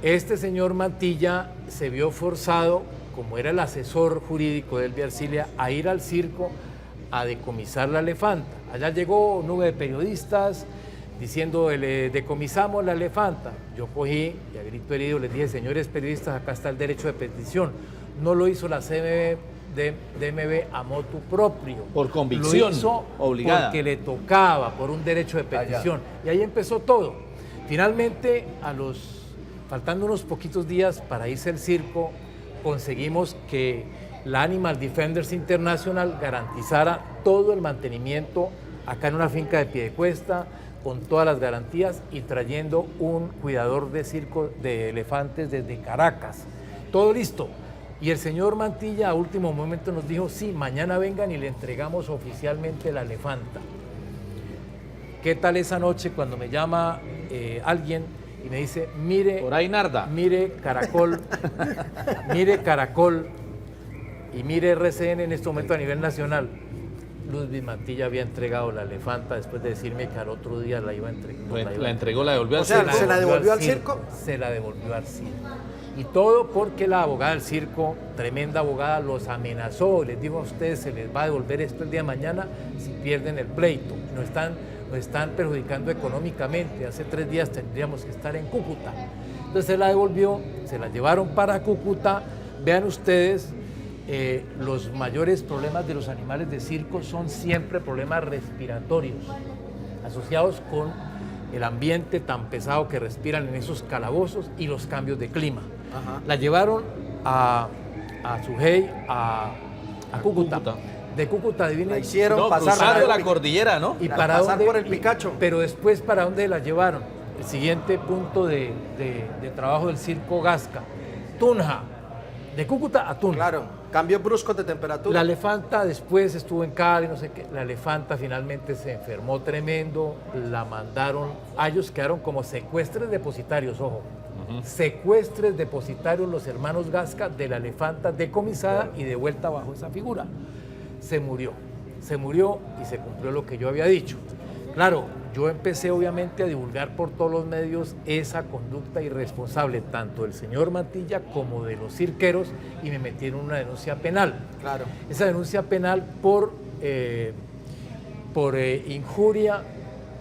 Este señor Mantilla se vio forzado, como era el asesor jurídico del Viarcilia, a ir al circo a decomisar la elefanta. Allá llegó nube de periodistas diciendo, decomisamos la elefanta. Yo cogí y a grito herido les dije, señores periodistas, acá está el derecho de petición. No lo hizo la DMV a motu propio. Por convicción, lo hizo obligada. Porque le tocaba, por un derecho de petición. Y ahí empezó todo. Finalmente, faltando unos poquitos días para irse al circo, conseguimos que la Animal Defenders International garantizara todo el mantenimiento acá en una finca de Piedecuesta, con todas las garantías y trayendo un cuidador de circo de elefantes desde Caracas. Todo listo. Y el señor Mantilla a último momento nos dijo, sí, mañana vengan y le entregamos oficialmente la elefanta. ¿Qué tal esa noche cuando me llama alguien y me dice, mire, por ahí Narda, mire Caracol, y mire RCN en este momento a nivel nacional? Ludwig Mantilla había entregado la elefanta después de decirme que al otro día la iba a entregar. La entregó, la devolvió al circo. circo. ¿Se la devolvió al circo? Se la devolvió al circo. Y todo porque la abogada del circo, tremenda abogada, los amenazó, les dijo a ustedes, se les va a devolver esto el día de mañana si pierden el pleito. Nos están perjudicando económicamente. Hace 3 días tendríamos que estar en Cúcuta. Entonces se la devolvió, se la llevaron para Cúcuta. Vean ustedes, los mayores problemas de los animales de circo son siempre problemas respiratorios, asociados con el ambiente tan pesado que respiran en esos calabozos y los cambios de clima. Ajá. La llevaron a Sujei, a Cúcuta. De Cúcuta, adivinen. La hicieron pasar de la cordillera, ¿no? Y para pasar dónde, por el Picacho. Pero después, ¿para dónde la llevaron? El siguiente punto de trabajo del circo Gasca. Tunja. De Cúcuta a Tunja. Claro, cambios bruscos de temperatura. La elefanta después estuvo en Cali, no sé qué. La elefanta finalmente se enfermó tremendo, la mandaron. Ellos quedaron como secuestres depositarios, ojo. Secuestres depositarios los hermanos Gasca de la elefanta decomisada y de vuelta bajo esa figura. Se murió y se cumplió lo que yo había dicho. Claro, yo empecé obviamente a divulgar por todos los medios esa conducta irresponsable, tanto del señor Mantilla como de los cirqueros, y me metí en una denuncia penal. Claro. Esa denuncia penal por injuria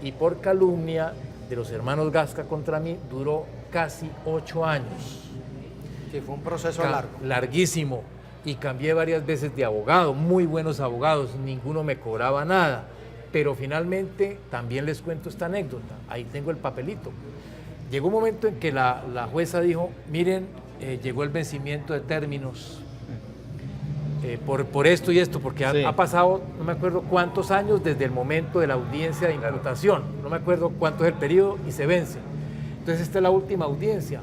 y por calumnia de los hermanos Gasca contra mí duró casi 8 años. Sí, fue un proceso largo. Larguísimo. Y cambié varias veces de abogado, muy buenos abogados, ninguno me cobraba nada. Pero finalmente, también les cuento esta anécdota, ahí tengo el papelito. Llegó un momento en que la jueza dijo, miren, llegó el vencimiento de términos por esto y esto, porque sí. ha pasado, no me acuerdo cuántos años desde el momento de la audiencia de imputación, no me acuerdo cuánto es el periodo y se vence. Entonces esta es la última audiencia,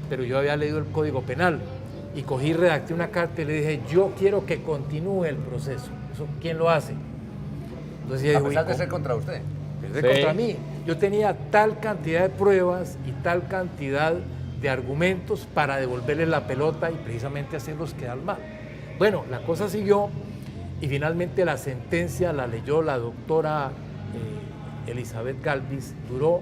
pero yo había leído el Código Penal y cogí, redacté una carta y le dije, yo quiero que continúe el proceso. ¿Eso quién lo hace? Entonces, a pesar de ser contra usted. Contra mí. Yo tenía tal cantidad de pruebas y tal cantidad de argumentos para devolverle la pelota y precisamente hacerlos quedar mal. Bueno, la cosa siguió y finalmente la sentencia la leyó la doctora Elizabeth Galvis. Duró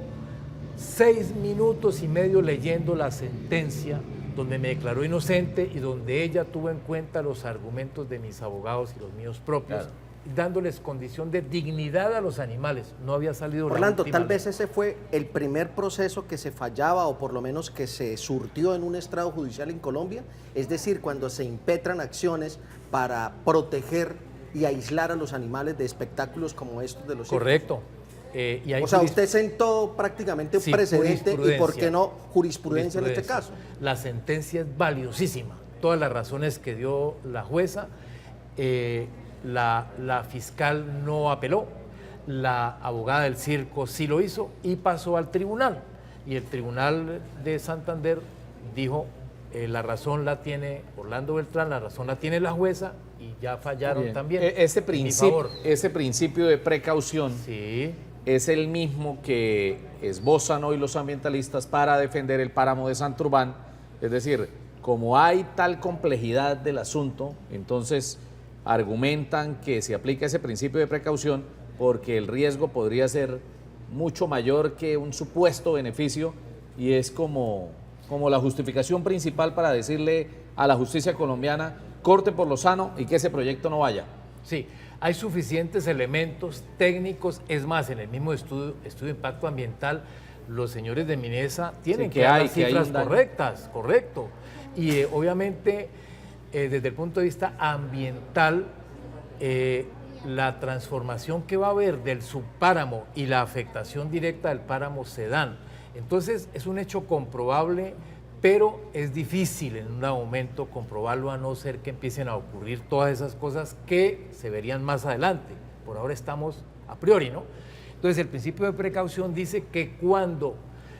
6 minutos y medio leyendo la sentencia, donde me declaró inocente y donde ella tuvo en cuenta los argumentos de mis abogados y los míos propios. Claro. Dándoles condición de dignidad a los animales. No había salido Orlando, tal vez ese fue el primer proceso que se fallaba o por lo menos que se surtió en un estrado judicial en Colombia, es decir, cuando se impetran acciones para proteger y aislar a los animales de espectáculos como estos de los circos. Correcto. O sea, usted sentó prácticamente un precedente y por qué no jurisprudencia en este caso. La sentencia es valiosísima. Todas las razones que dio la jueza, la fiscal no apeló, la abogada del circo sí lo hizo y pasó al tribunal. Y el tribunal de Santander dijo, la razón la tiene Orlando Beltrán, la razón la tiene la jueza y ya fallaron Bien. también. Ese en mi favor. principio de precaución Sí. es el mismo que esbozan hoy los ambientalistas para defender el páramo de Santurbán. Es decir, como hay tal complejidad del asunto, entonces argumentan que se aplica ese principio de precaución porque el riesgo podría ser mucho mayor que un supuesto beneficio y es como la justificación principal para decirle a la justicia colombiana corte por lo sano y que ese proyecto no vaya. Sí, hay suficientes elementos técnicos, es más, en el mismo estudio de impacto ambiental, los señores de Minesa tienen Sí, que dar hay- las que hay cifras un daño. correctas, correcto. Y obviamente, desde el punto de vista ambiental, la transformación que va a haber del subpáramo y la afectación directa del páramo se dan. Entonces, es un hecho comprobable, pero es difícil en un momento comprobarlo a no ser que empiecen a ocurrir todas esas cosas que se verían más adelante. Por ahora estamos a priori, ¿no? Entonces, el principio de precaución dice que cuando,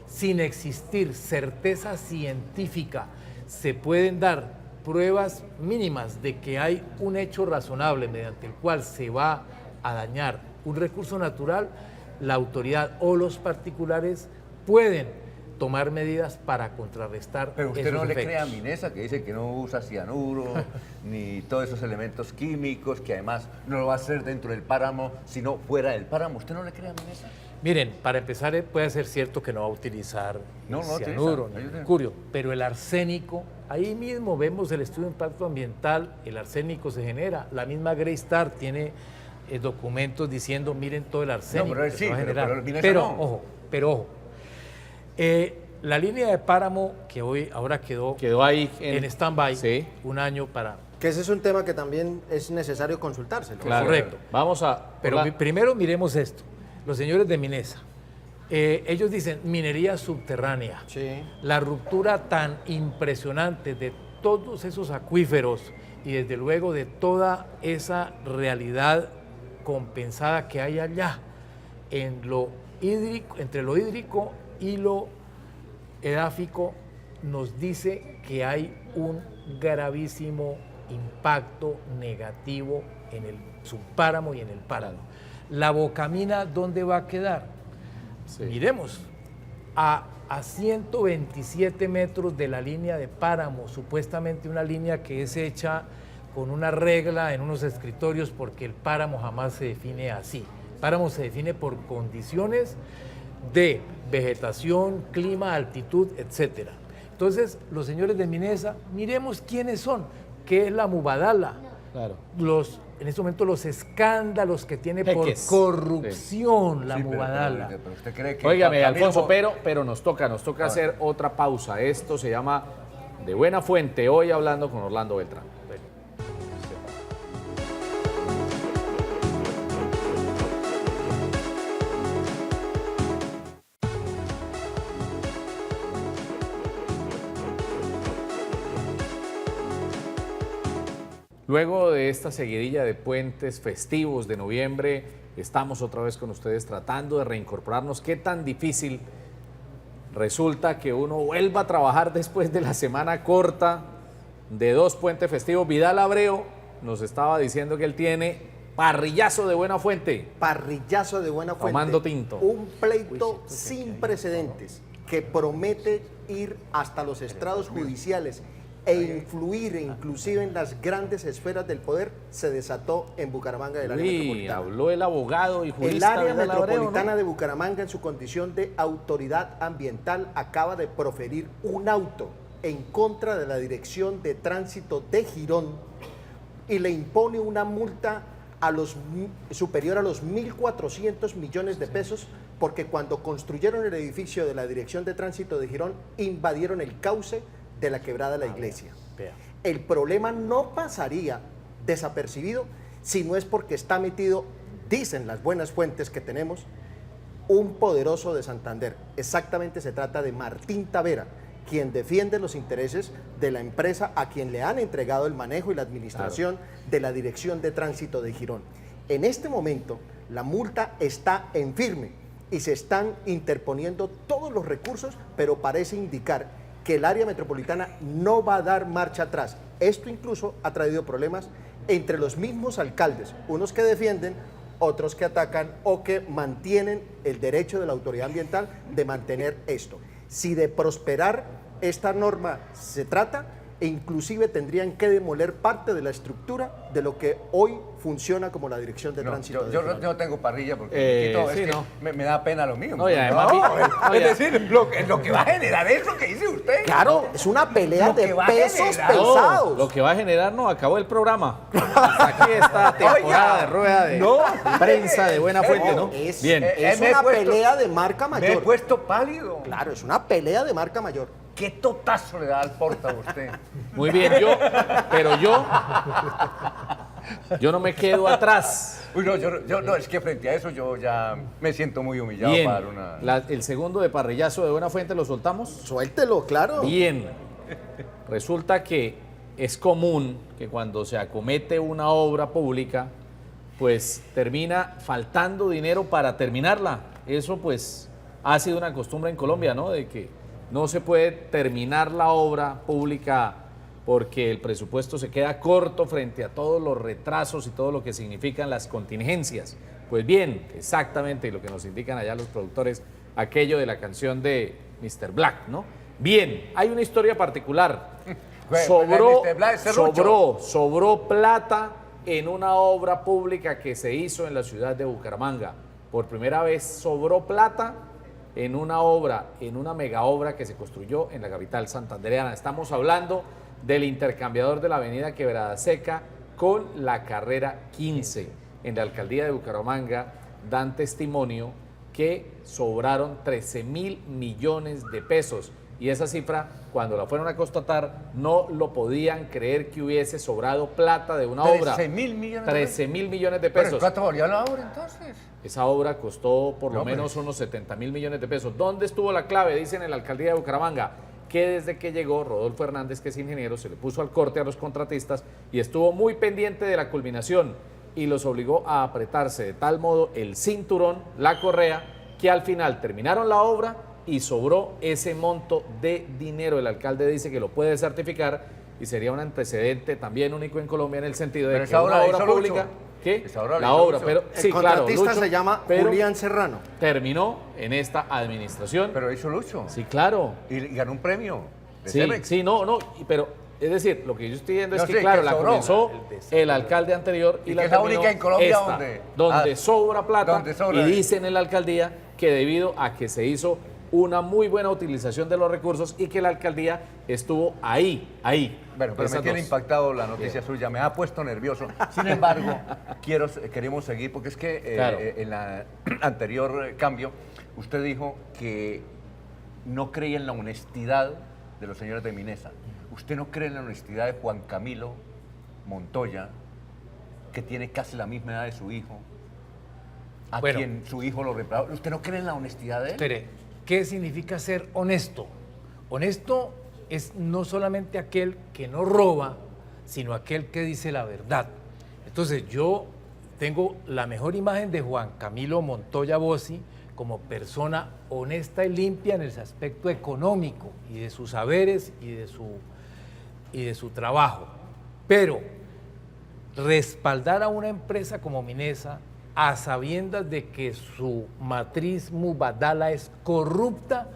sin existir certeza científica, se pueden dar pruebas mínimas de que hay un hecho razonable mediante el cual se va a dañar un recurso natural, la autoridad o los particulares pueden tomar medidas para contrarrestar Pero usted esos no le efectos. cree a Minesa que dice que no usa cianuro ni todos esos elementos químicos, que además no lo va a hacer dentro del páramo, sino fuera del páramo. ¿Usted no le cree a Minesa? Miren, para empezar puede ser cierto que no va a utilizar No, no cianuro utiliza. ni mercurio, pero el arsénico, ahí mismo vemos el estudio de impacto ambiental, el arsénico se genera, la misma Greystar tiene documentos diciendo, miren todo el arsénico pero que sí, se va a pero generar. Minesa Pero, no. ojo, la línea de páramo que ahora quedó ahí en stand-by, Sí. un año para... Que ese es un tema que también es necesario consultarse. Claro. Correcto. Vamos a... Pero Orla- primero miremos esto. Los señores de Minesa, ellos dicen minería subterránea. Sí. La ruptura tan impresionante de todos esos acuíferos y desde luego de toda esa realidad compensada que hay allá en lo hídrico, entre lo hídrico y lo edáfico, nos dice que hay un gravísimo impacto negativo en el subpáramo y en el páramo. La Bocamina, ¿dónde va a quedar? Sí. Miremos, a 127 metros de la línea de páramo, supuestamente una línea que es hecha con una regla en unos escritorios porque el páramo jamás se define así. El páramo se define por condiciones de vegetación, clima, altitud, etc. Entonces, los señores de Minesa, miremos quiénes son, qué es la Mubadala, Claro. en este momento los escándalos que tiene por Jeques. corrupción la Sí, pero Mubadala. usted cree que... Óigame, Camilo- Alfonso, pero nos toca hacer otra pausa. Esto se llama De Buena Fuente, hoy hablando con Orlando Beltrán. Luego de esta seguidilla de puentes festivos de noviembre, estamos otra vez con ustedes tratando de reincorporarnos. ¿Qué tan difícil resulta que uno vuelva a trabajar después de la semana corta de 2 puentes festivos? Vidal Abreu nos estaba diciendo que él tiene parrillazo de Buena Fuente. Parrillazo de Buena Fuente. Tomando tinto. Un pleito sin precedentes que promete ir hasta los estrados judiciales e influir inclusive en las grandes esferas del poder, se desató en Bucaramanga del área Uy, metropolitana. habló el abogado y El jurista área Vidal Abreu, ¿no? metropolitana de Bucaramanga, en su condición de autoridad ambiental, acaba de proferir un auto en contra de la Dirección de Tránsito de Girón y le impone una multa superior a los 1.400 millones de pesos, porque cuando construyeron el edificio de la Dirección de Tránsito de Girón, invadieron el cauce de la quebrada La Iglesia. Vea. El problema no pasaría desapercibido si no es porque está metido, dicen las buenas fuentes que tenemos, un poderoso de Santander. Exactamente, se trata de Martín Tavera, quien defiende los intereses de la empresa a quien le han entregado el manejo y la administración de la Dirección de Tránsito de Girón. En este momento, la multa está en firme y se están interponiendo todos los recursos, pero parece indicar que el área metropolitana no va a dar marcha atrás. Esto incluso ha traído problemas entre los mismos alcaldes, unos que defienden, otros que atacan o que mantienen el derecho de la autoridad ambiental de mantener esto. Si de prosperar esta norma se trata, e inclusive tendrían que demoler parte de la estructura de lo que hoy funciona como la dirección de tránsito. Yo no tengo parrilla porque Quito, sí, es que no. me da pena lo mío. No, y además, es decir, lo que va a generar es lo que dice usted. Claro, es una pelea Lo que de va a pesos generar. pesados. Lo que va a generar, no, acabó el programa. Hasta aquí esta temporada de rueda de prensa de buena fuente, ¿no? Es, Bien. es me he una puesto- pelea de marca Me he mayor. puesto pálido. Claro, es una pelea de marca mayor. ¿Qué totazo le da al porta a usted? Muy bien, yo no me quedo atrás. Uy, no, es que frente a eso yo ya me siento muy humillado Bien, para una... el segundo de parrillazo de buena fuente lo soltamos. Suéltelo, claro. Bien, resulta que es común que cuando se acomete una obra pública, pues termina faltando dinero para terminarla. Eso pues ha sido una costumbre en Colombia, ¿no? De que no se puede terminar la obra pública porque el presupuesto se queda corto frente a todos los retrasos y todo lo que significan las contingencias. Pues bien, exactamente lo que nos indican allá los productores, aquello de la canción de Mr. Black, ¿no? Bien, hay una historia particular. Sobró plata en una obra pública que se hizo en la ciudad de Bucaramanga. Por primera vez sobró plata en una obra, en una mega obra que se construyó en la capital santandereana. Estamos hablando del intercambiador de la avenida Quebrada Seca con la carrera 15. En la alcaldía de Bucaramanga dan testimonio que sobraron 13.000 millones de pesos. Y esa cifra, cuando la fueron a constatar, no lo podían creer que hubiese sobrado plata de una obra. 13.000 millones. 13.000 millones de ¿Pero pesos. cuánto valía la obra entonces? Esa obra costó por lo menos unos 70.000 millones de pesos. ¿Dónde estuvo la clave? Dicen en la alcaldía de Bucaramanga que desde que llegó Rodolfo Hernández, que es ingeniero, se le puso al corte a los contratistas y estuvo muy pendiente de la culminación y los obligó a apretarse de tal modo el cinturón, la correa, que al final terminaron la obra y sobró ese monto de dinero. El alcalde dice que lo puede certificar y sería un antecedente también único en Colombia en el sentido de Pero que esa obra una la obra hizo pública... Lucho. ¿Qué? Esa obra la La hizo obra, Lucho. pero sí, El claro, contratista Lucho, se llama pero Julián Serrano. terminó en esta administración. Pero hizo Lucho. Sí, claro. Y ganó un premio. de Sí, Cemex. sí, no, pero es decir, lo que yo estoy viendo es No que, sé, claro, que la sobró. comenzó el alcalde anterior y Y la que es la terminó única en Colombia esta, donde- sobra plata donde sobra. y dicen en la alcaldía que debido a que se hizo una muy buena utilización de los recursos y que la alcaldía estuvo ahí. Bueno, pero Esas me tiene dos. impactado la noticia suya, me ha puesto nervioso. Sin embargo, queremos seguir, porque es que Claro. en la anterior cambio, usted dijo que no creía en la honestidad de los señores de Minesa. ¿Usted no cree en la honestidad de Juan Camilo Montoya, que tiene casi la misma edad de su hijo, a Bueno. quien su hijo lo reparó? ¿Usted no cree en la honestidad de él? Espere, ¿qué significa ser honesto? Honesto es no solamente aquel que no roba, sino aquel que dice la verdad. Entonces yo tengo la mejor imagen de Juan Camilo Montoya Bossi como persona honesta y limpia en el aspecto económico y de sus saberes y de su trabajo. Pero respaldar a una empresa como Minesa a sabiendas de que su matriz Mubadala es corrupta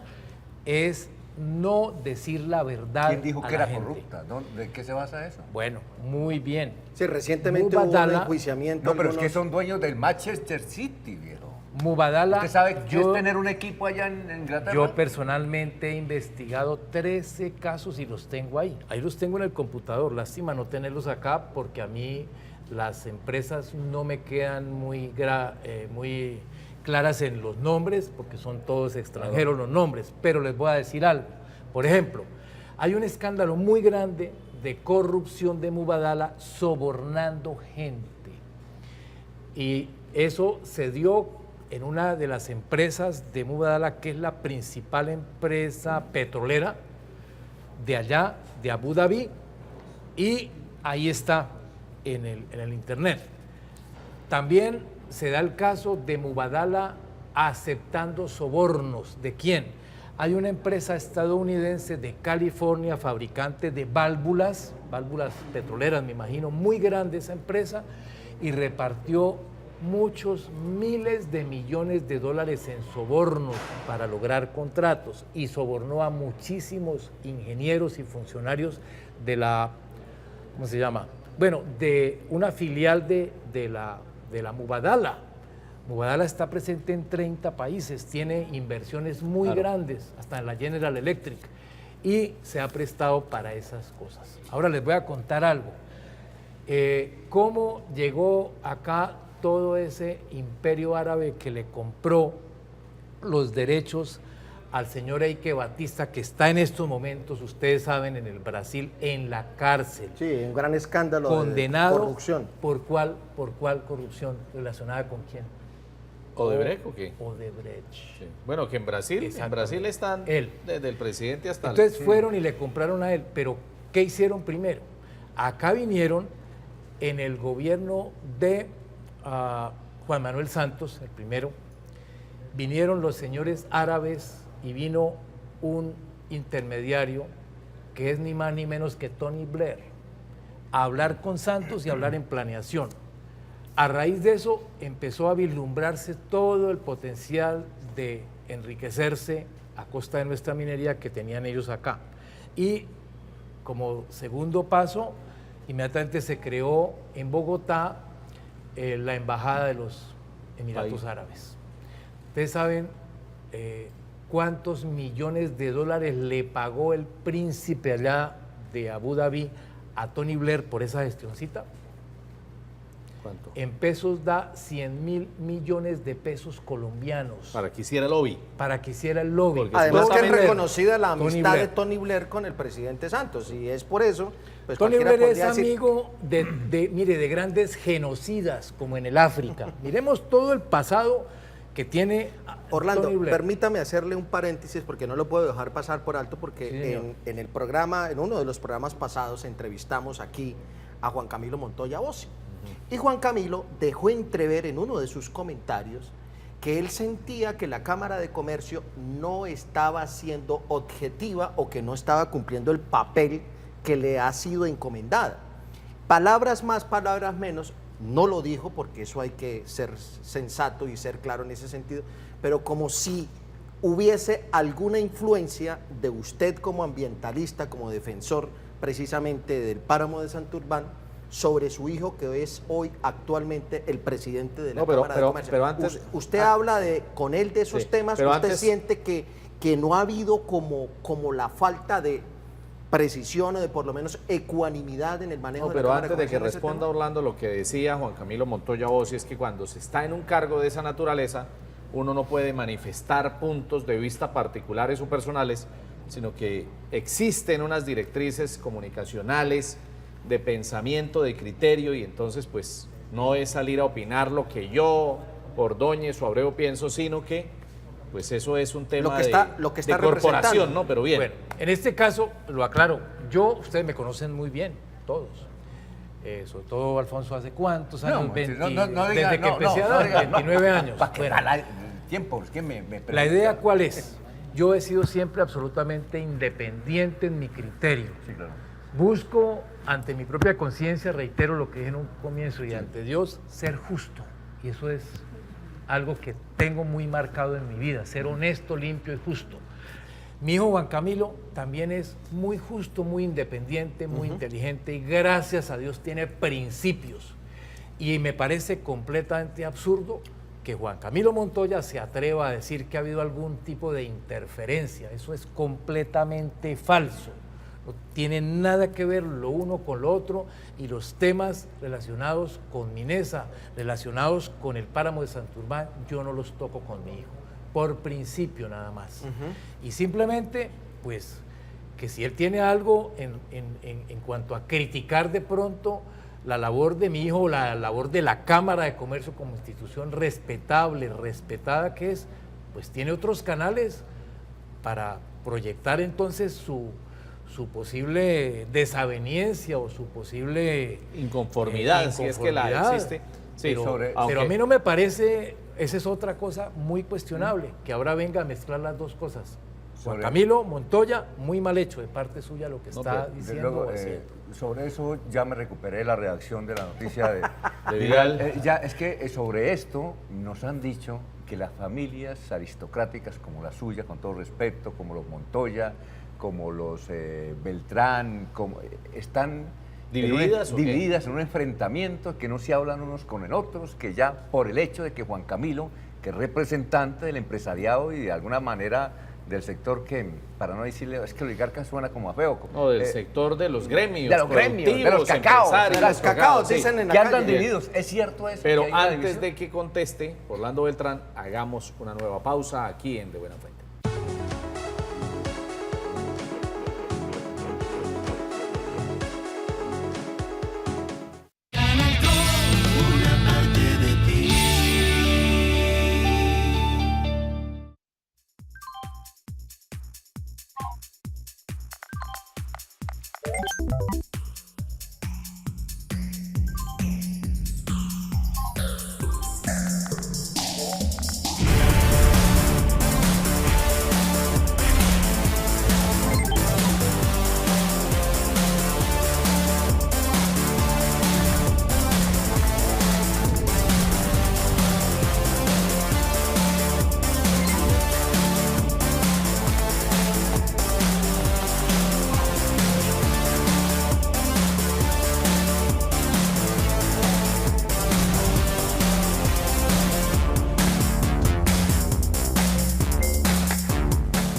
es no decir la verdad. ¿Quién dijo a que la era gente. corrupta? ¿De qué se basa eso? Bueno, muy bien. Sí, recientemente hubo un Mubadala- enjuiciamiento. No, pero es que algunos- son dueños del Manchester City, viejo. Mubadala, ¿Usted sabe qué es tener un equipo allá en Inglaterra? yo personalmente he investigado 13 casos y los tengo ahí. Ahí los tengo en el computador. Lástima no tenerlos acá porque a mí las empresas no me quedan muy claras en los nombres porque son todos extranjeros los nombres. Pero les voy a decir algo. Por ejemplo, hay un escándalo muy grande de corrupción de Mubadala sobornando gente. Y eso se dio en una de las empresas de Mubadala, que es la principal empresa petrolera de allá, de Abu Dhabi, y ahí está en el internet. También se da el caso de Mubadala aceptando sobornos. ¿De quién? Hay una empresa estadounidense de California, fabricante de válvulas petroleras, me imagino, muy grande esa empresa, y repartió muchos miles de millones de dólares en sobornos para lograr contratos, y sobornó a muchísimos ingenieros y funcionarios de la, ¿cómo se llama? Bueno, de una filial de la Mubadala. Mubadala está presente en 30 países, tiene inversiones muy grandes, hasta en la General Electric, y se ha prestado para esas cosas. Ahora les voy a contar algo. ¿Cómo llegó acá todo ese imperio árabe que le compró los derechos al señor Eike Batista, que está en estos momentos, ustedes saben, en el Brasil, en la cárcel? Sí, un gran escándalo condenado de corrupción. ¿Por cuál corrupción? ¿Relacionada con quién? ¿Odebrecht o qué? Odebrecht. Sí. Bueno, que en Brasil están desde el presidente hasta Entonces fueron y le compraron a él, pero ¿qué hicieron primero? Acá vinieron en el gobierno de Juan Manuel Santos, el primero, vinieron los señores árabes y vino un intermediario que es ni más ni menos que Tony Blair, a hablar con Santos y a hablar en planeación. A raíz de eso empezó a vislumbrarse todo el potencial de enriquecerse a costa de nuestra minería que tenían ellos acá. Y como segundo paso, inmediatamente se creó en Bogotá la embajada de los Emiratos Árabes. Ustedes saben cuántos millones de dólares le pagó el príncipe allá de Abu Dhabi a Tony Blair por esa gestioncita. ¿Cuánto? En pesos da 100.000 millones de pesos colombianos. Para que hiciera el lobby. Para que hiciera el lobby. Porque Además que es Blair, reconocida la Tony amistad Blair. de Tony Blair con el presidente Santos, y es por eso, pues Tony cualquiera Blair es podría decir, amigo de grandes genocidas, como en el África. Miremos todo el pasado que tiene Orlando, Tony Blair. permítame hacerle un paréntesis porque no lo puedo dejar pasar por alto, porque Sí, en el programa, en uno de los programas pasados, entrevistamos aquí a Juan Camilo Montoya Bossi. Y Juan Camilo dejó entrever en uno de sus comentarios que él sentía que la Cámara de Comercio no estaba siendo objetiva o que no estaba cumpliendo el papel que le ha sido encomendada. Palabras más, palabras menos, no lo dijo porque eso hay que ser sensato y ser claro en ese sentido, pero como si hubiese alguna influencia de usted como ambientalista, como defensor precisamente del páramo de Santurbán, sobre su hijo, que es hoy actualmente el presidente de la Cámara de Comercio. Pero antes, usted habla con él de esos temas, pero usted antes, siente que no ha habido como la falta de precisión o de por lo menos ecuanimidad en el manejo de la pero Cámara antes de que Comercio en ese responda tema. Orlando, lo que decía Juan Camilo Montoya Bossi es que cuando se está en un cargo de esa naturaleza, uno no puede manifestar puntos de vista particulares o personales, sino que existen unas directrices comunicacionales, de pensamiento, de criterio, y entonces pues no es salir a opinar lo que yo, Ordóñez o Abreu pienso, sino que pues eso es un tema lo que está de corporación, representando. ¿no? Pero bien. Bueno, en este caso, lo aclaro, ustedes me conocen muy bien, todos. Sobre todo Alfonso, ¿hace cuántos años? Desde que empecé a dar, 29 años. ¿Para qué Bueno, jalar tiempo? Es que me la idea, ¿cuál es? Yo he sido siempre absolutamente independiente en mi criterio. Sí, claro. Busco, ante mi propia conciencia, reitero lo que dije en un comienzo, y ante Dios, ser justo. Y eso es algo que tengo muy marcado en mi vida, ser honesto, limpio y justo. Mi hijo Juan Camilo también es muy justo, muy independiente, muy inteligente, y gracias a Dios tiene principios. Y me parece completamente absurdo que Juan Camilo Montoya se atreva a decir que ha habido algún tipo de interferencia. Eso es completamente falso. No tiene nada que ver lo uno con lo otro, y los temas relacionados con Minesa, relacionados con el páramo de Santurbán, yo no los toco con mi hijo, por principio nada más. Y simplemente, pues, que si él tiene algo en cuanto a criticar de pronto la labor de mi hijo, la labor de la Cámara de Comercio como institución respetable, respetada que es, pues tiene otros canales para proyectar entonces su posible desaveniencia o su posible Inconformidad, si es que la existe. Sí, pero a mí no me parece, esa es otra cosa muy cuestionable, que ahora venga a mezclar las dos cosas. Juan Camilo Montoya, muy mal hecho de parte suya lo que está Desde diciendo. luego, o haciendo. sobre eso ya me recuperé la redacción de la noticia de Vidal. Ya, es que sobre esto nos han dicho que las familias aristocráticas como la suya, con todo respeto, como los Montoya, como los Beltrán, están ¿Divididas o qué? divididas en un enfrentamiento, que no se hablan unos con otros, que ya por el hecho de que Juan Camilo, que es representante del empresariado y de alguna manera del sector que, para no decirle, es que oligarca suena como a feo. No, del sector de los gremios. de los gremios, de los productivos, cacaos, empresarios, de los cacaos, sí. dicen en la que andan calle. divididos. ¿Es cierto eso? Pero que hay una antes división? de que conteste, Orlando Beltrán, hagamos una nueva pausa aquí en De Buena Fuente.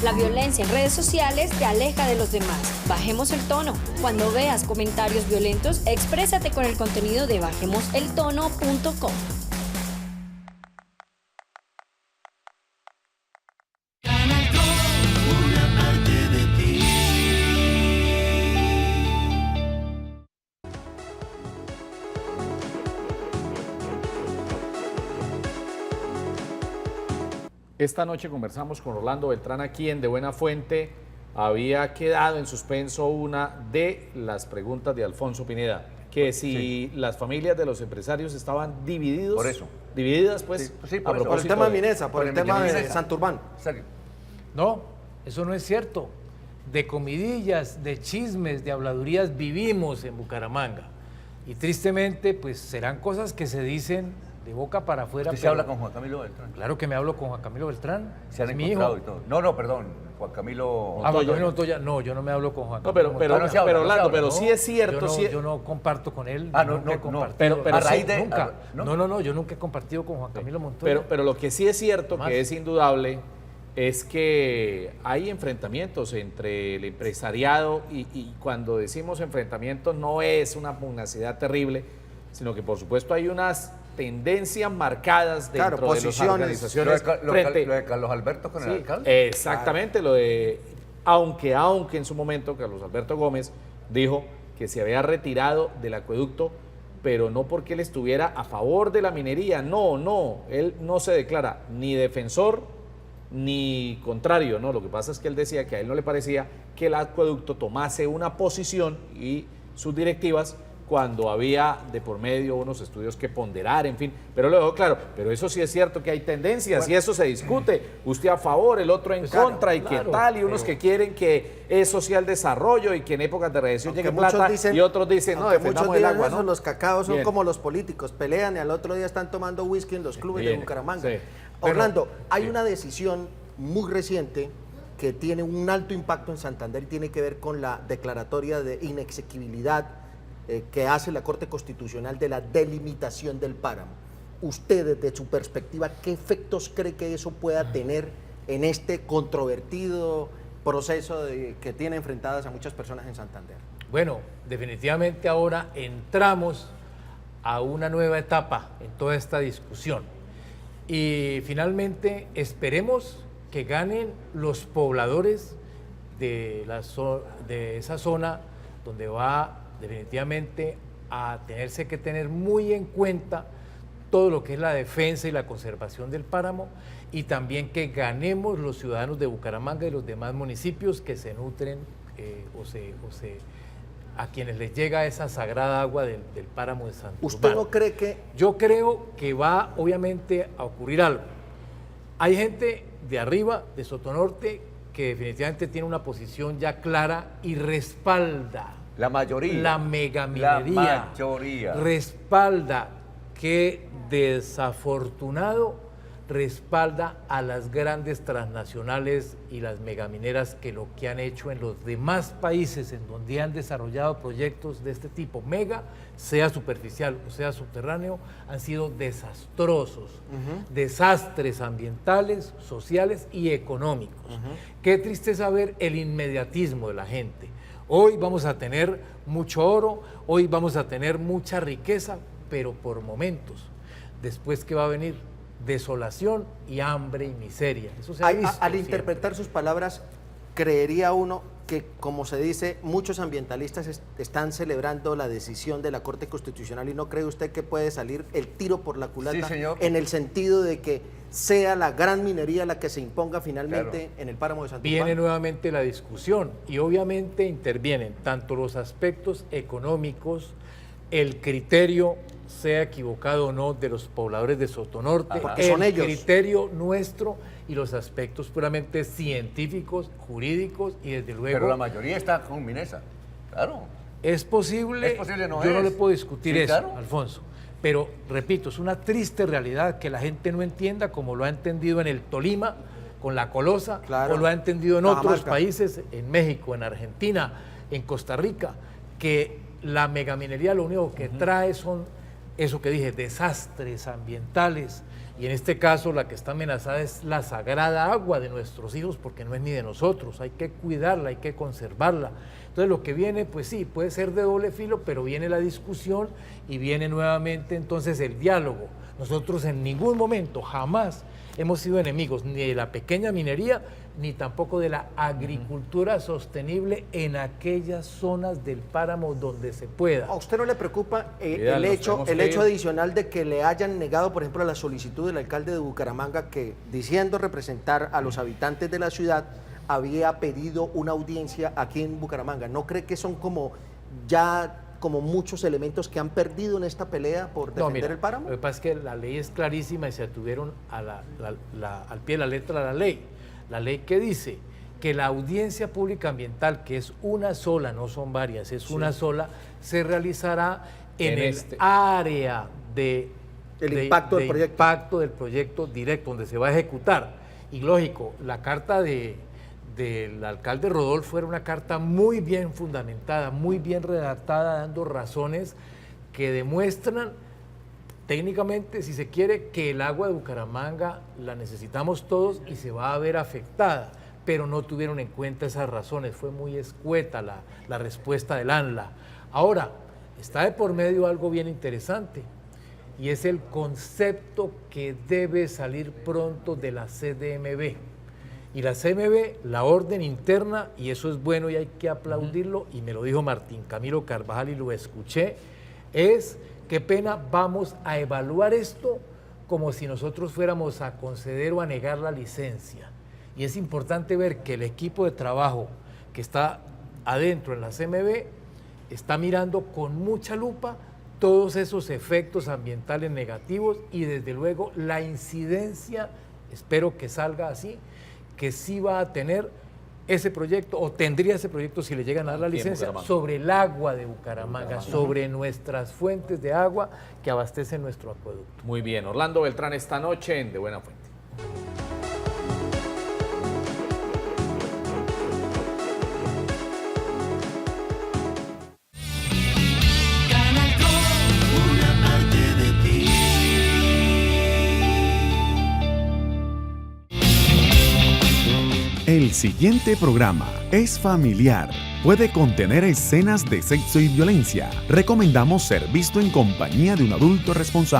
La violencia en redes sociales te aleja de los demás. Bajemos el tono. Cuando veas comentarios violentos, exprésate con el contenido de bajemoseltono.com. Esta noche conversamos con Orlando Beltrán aquí en De Buena Fuente. Había quedado en suspenso una de las preguntas de Alfonso Pineda, que si las familias de los empresarios estaban divididos. Por eso. Divididas, pues, Sí, a por eso. Por el propósito tema de de- Minesa, por el tema de Minesa. Santurbán. Serio. No, eso no es cierto. De comidillas, de chismes, de habladurías vivimos en Bucaramanga. Y tristemente, pues serán cosas que se dicen de boca para afuera. ¿Usted se pero- habla con Juan Camilo Beltrán? Claro que me hablo con Juan Camilo Beltrán. Se han es mi encontrado hijo. y todo. No, perdón, Juan Camilo... Ah, Juan Camilo Montoya, no, yo no me hablo con Juan No, Camilo pero, Montoya. no se habla, no se Orlando, habla, pero No, sí es cierto. Yo no, sí- yo no comparto con él. Ah, no, nunca he no, compartido. pero a raíz sí, de... Nunca. ¿no? No, yo nunca he compartido con Juan Camilo Montoya. Pero lo que sí es cierto, Más. que es indudable, es que hay enfrentamientos entre el empresariado y cuando decimos enfrentamientos no es una pugnacidad terrible, sino que por supuesto hay unas tendencias marcadas dentro Claro, de las posiciones. organizaciones Lo frente... de Carlos Alberto con el alcalde. Exactamente, lo de... Aunque en su momento Carlos Alberto Gómez dijo que se había retirado del acueducto, pero no porque él estuviera a favor de la minería, no, él no se declara ni defensor ni contrario, no, lo que pasa es que él decía que a él no le parecía que el acueducto tomase una posición y sus directivas cuando había de por medio unos estudios que ponderar, en fin, pero lo dejó claro, pero eso sí es cierto que hay tendencias y eso se discute, usted a favor, el otro en contra y claro, qué tal, y unos pero- que quieren que es social desarrollo y que en épocas de recesión Aunque llegue muchos plata dicen- y otros dicen, no, aunque defendamos muchos el digan agua, eso, ¿no? los cacaos son Bien. como los políticos, pelean y al otro día están tomando whisky en los clubes de Bien, Bucaramanga. sí. Orlando, hay una decisión muy reciente que tiene un alto impacto en Santander y tiene que ver con la declaratoria de inexequibilidad que hace la Corte Constitucional de la delimitación del páramo. Usted, desde su perspectiva, ¿qué efectos cree que eso pueda tener en este controvertido proceso que tiene enfrentadas a muchas personas en Santander? Bueno, definitivamente ahora entramos a una nueva etapa en toda esta discusión. Y finalmente esperemos que ganen los pobladores de esa zona donde va definitivamente a tenerse que tener muy en cuenta todo lo que es la defensa y la conservación del páramo y también que ganemos los ciudadanos de Bucaramanga y los demás municipios que se nutren a quienes les llega esa sagrada agua del páramo de Santurbán. ¿Usted no cree que Yo creo que va obviamente a ocurrir algo. Hay gente de arriba, de Sotonorte, que definitivamente tiene una posición ya clara y respalda. La mayoría. La megaminería. La mayoría. Respalda, que desafortunado, respalda a las grandes transnacionales y las megamineras que lo que han hecho en los demás países en donde han desarrollado proyectos de este tipo, mega, sea superficial o sea subterráneo, han sido desastrosos, desastres ambientales, sociales y económicos. Qué tristeza ver el inmediatismo de la gente. Hoy vamos a tener mucho oro, hoy vamos a tener mucha riqueza, pero por momentos. Después, ¿qué va a venir? Desolación y hambre y miseria. Eso se ha visto Al siempre. interpretar sus palabras, creería uno que, como se dice, muchos ambientalistas están celebrando la decisión de la Corte Constitucional, y ¿no cree usted que puede salir el tiro por la culata? Sí, señor. En el sentido de que sea la gran minería la que se imponga finalmente en el páramo de Santurbán. Viene nuevamente la discusión y obviamente intervienen tanto los aspectos económicos, el criterio, sea equivocado o no, de los pobladores de Sotonorte, porque son ellos. El criterio nuestro y los aspectos puramente científicos, jurídicos y desde luego... Pero la mayoría está con Minesa, claro. Es posible, no yo no es. le puedo discutir Sí, eso, claro. Alfonso, pero repito, es una triste realidad que la gente no entienda, como lo ha entendido en el Tolima, con la Colosa, Claro. o lo ha entendido en Cajamarca. otros países, en México, en Argentina, en Costa Rica, que la megaminería lo único que trae son, eso que dije, desastres ambientales, y en este caso la que está amenazada es la sagrada agua de nuestros hijos, porque no es ni de nosotros, hay que cuidarla, hay que conservarla. Entonces lo que viene, pues sí, puede ser de doble filo, pero viene la discusión y viene nuevamente entonces el diálogo. Nosotros en ningún momento, jamás, hemos sido enemigos ni de la pequeña minería, ni tampoco de la agricultura sostenible en aquellas zonas del páramo donde se pueda. ¿A usted no le preocupa Mira, el nos hecho tenemos que ir. adicional de que le hayan negado, por ejemplo, la solicitud del alcalde de Bucaramanga, que, diciendo representar a los habitantes de la ciudad, había pedido una audiencia aquí en Bucaramanga? ¿No cree que son como muchos elementos que han perdido en esta pelea por defender el páramo? Lo que pasa es que la ley es clarísima y se atuvieron al pie de la letra de la ley. La ley que dice que la audiencia pública ambiental, que es una sola, no son varias, es una sola, se realizará en el área impacto del proyecto directo, donde se va a ejecutar. Y lógico, la carta del alcalde Rodolfo era una carta muy bien fundamentada, muy bien redactada, dando razones que demuestran técnicamente, si se quiere, que el agua de Bucaramanga la necesitamos todos y se va a ver afectada, pero no tuvieron en cuenta esas razones, fue muy escueta la respuesta del ANLA. Ahora, está de por medio algo bien interesante, y es el concepto que debe salir pronto de la CDMB. Y la CMB, la orden interna, y eso es bueno y hay que aplaudirlo, y me lo dijo Martín Camilo Carvajal y lo escuché, es: qué pena, vamos a evaluar esto como si nosotros fuéramos a conceder o a negar la licencia. Y es importante ver que el equipo de trabajo que está adentro en la CMB está mirando con mucha lupa todos esos efectos ambientales negativos y desde luego la incidencia, espero que salga así, que sí va a tener ese proyecto, o tendría ese proyecto si le llegan a dar la licencia, sobre el agua de Bucaramanga, sobre nuestras fuentes de agua que abastecen nuestro acueducto. Muy bien, Orlando Beltrán esta noche en De Buena Fuente. Canal Tro, una parte de ti. El siguiente programa es familiar. Puede contener escenas de sexo y violencia. Recomendamos ser visto en compañía de un adulto responsable.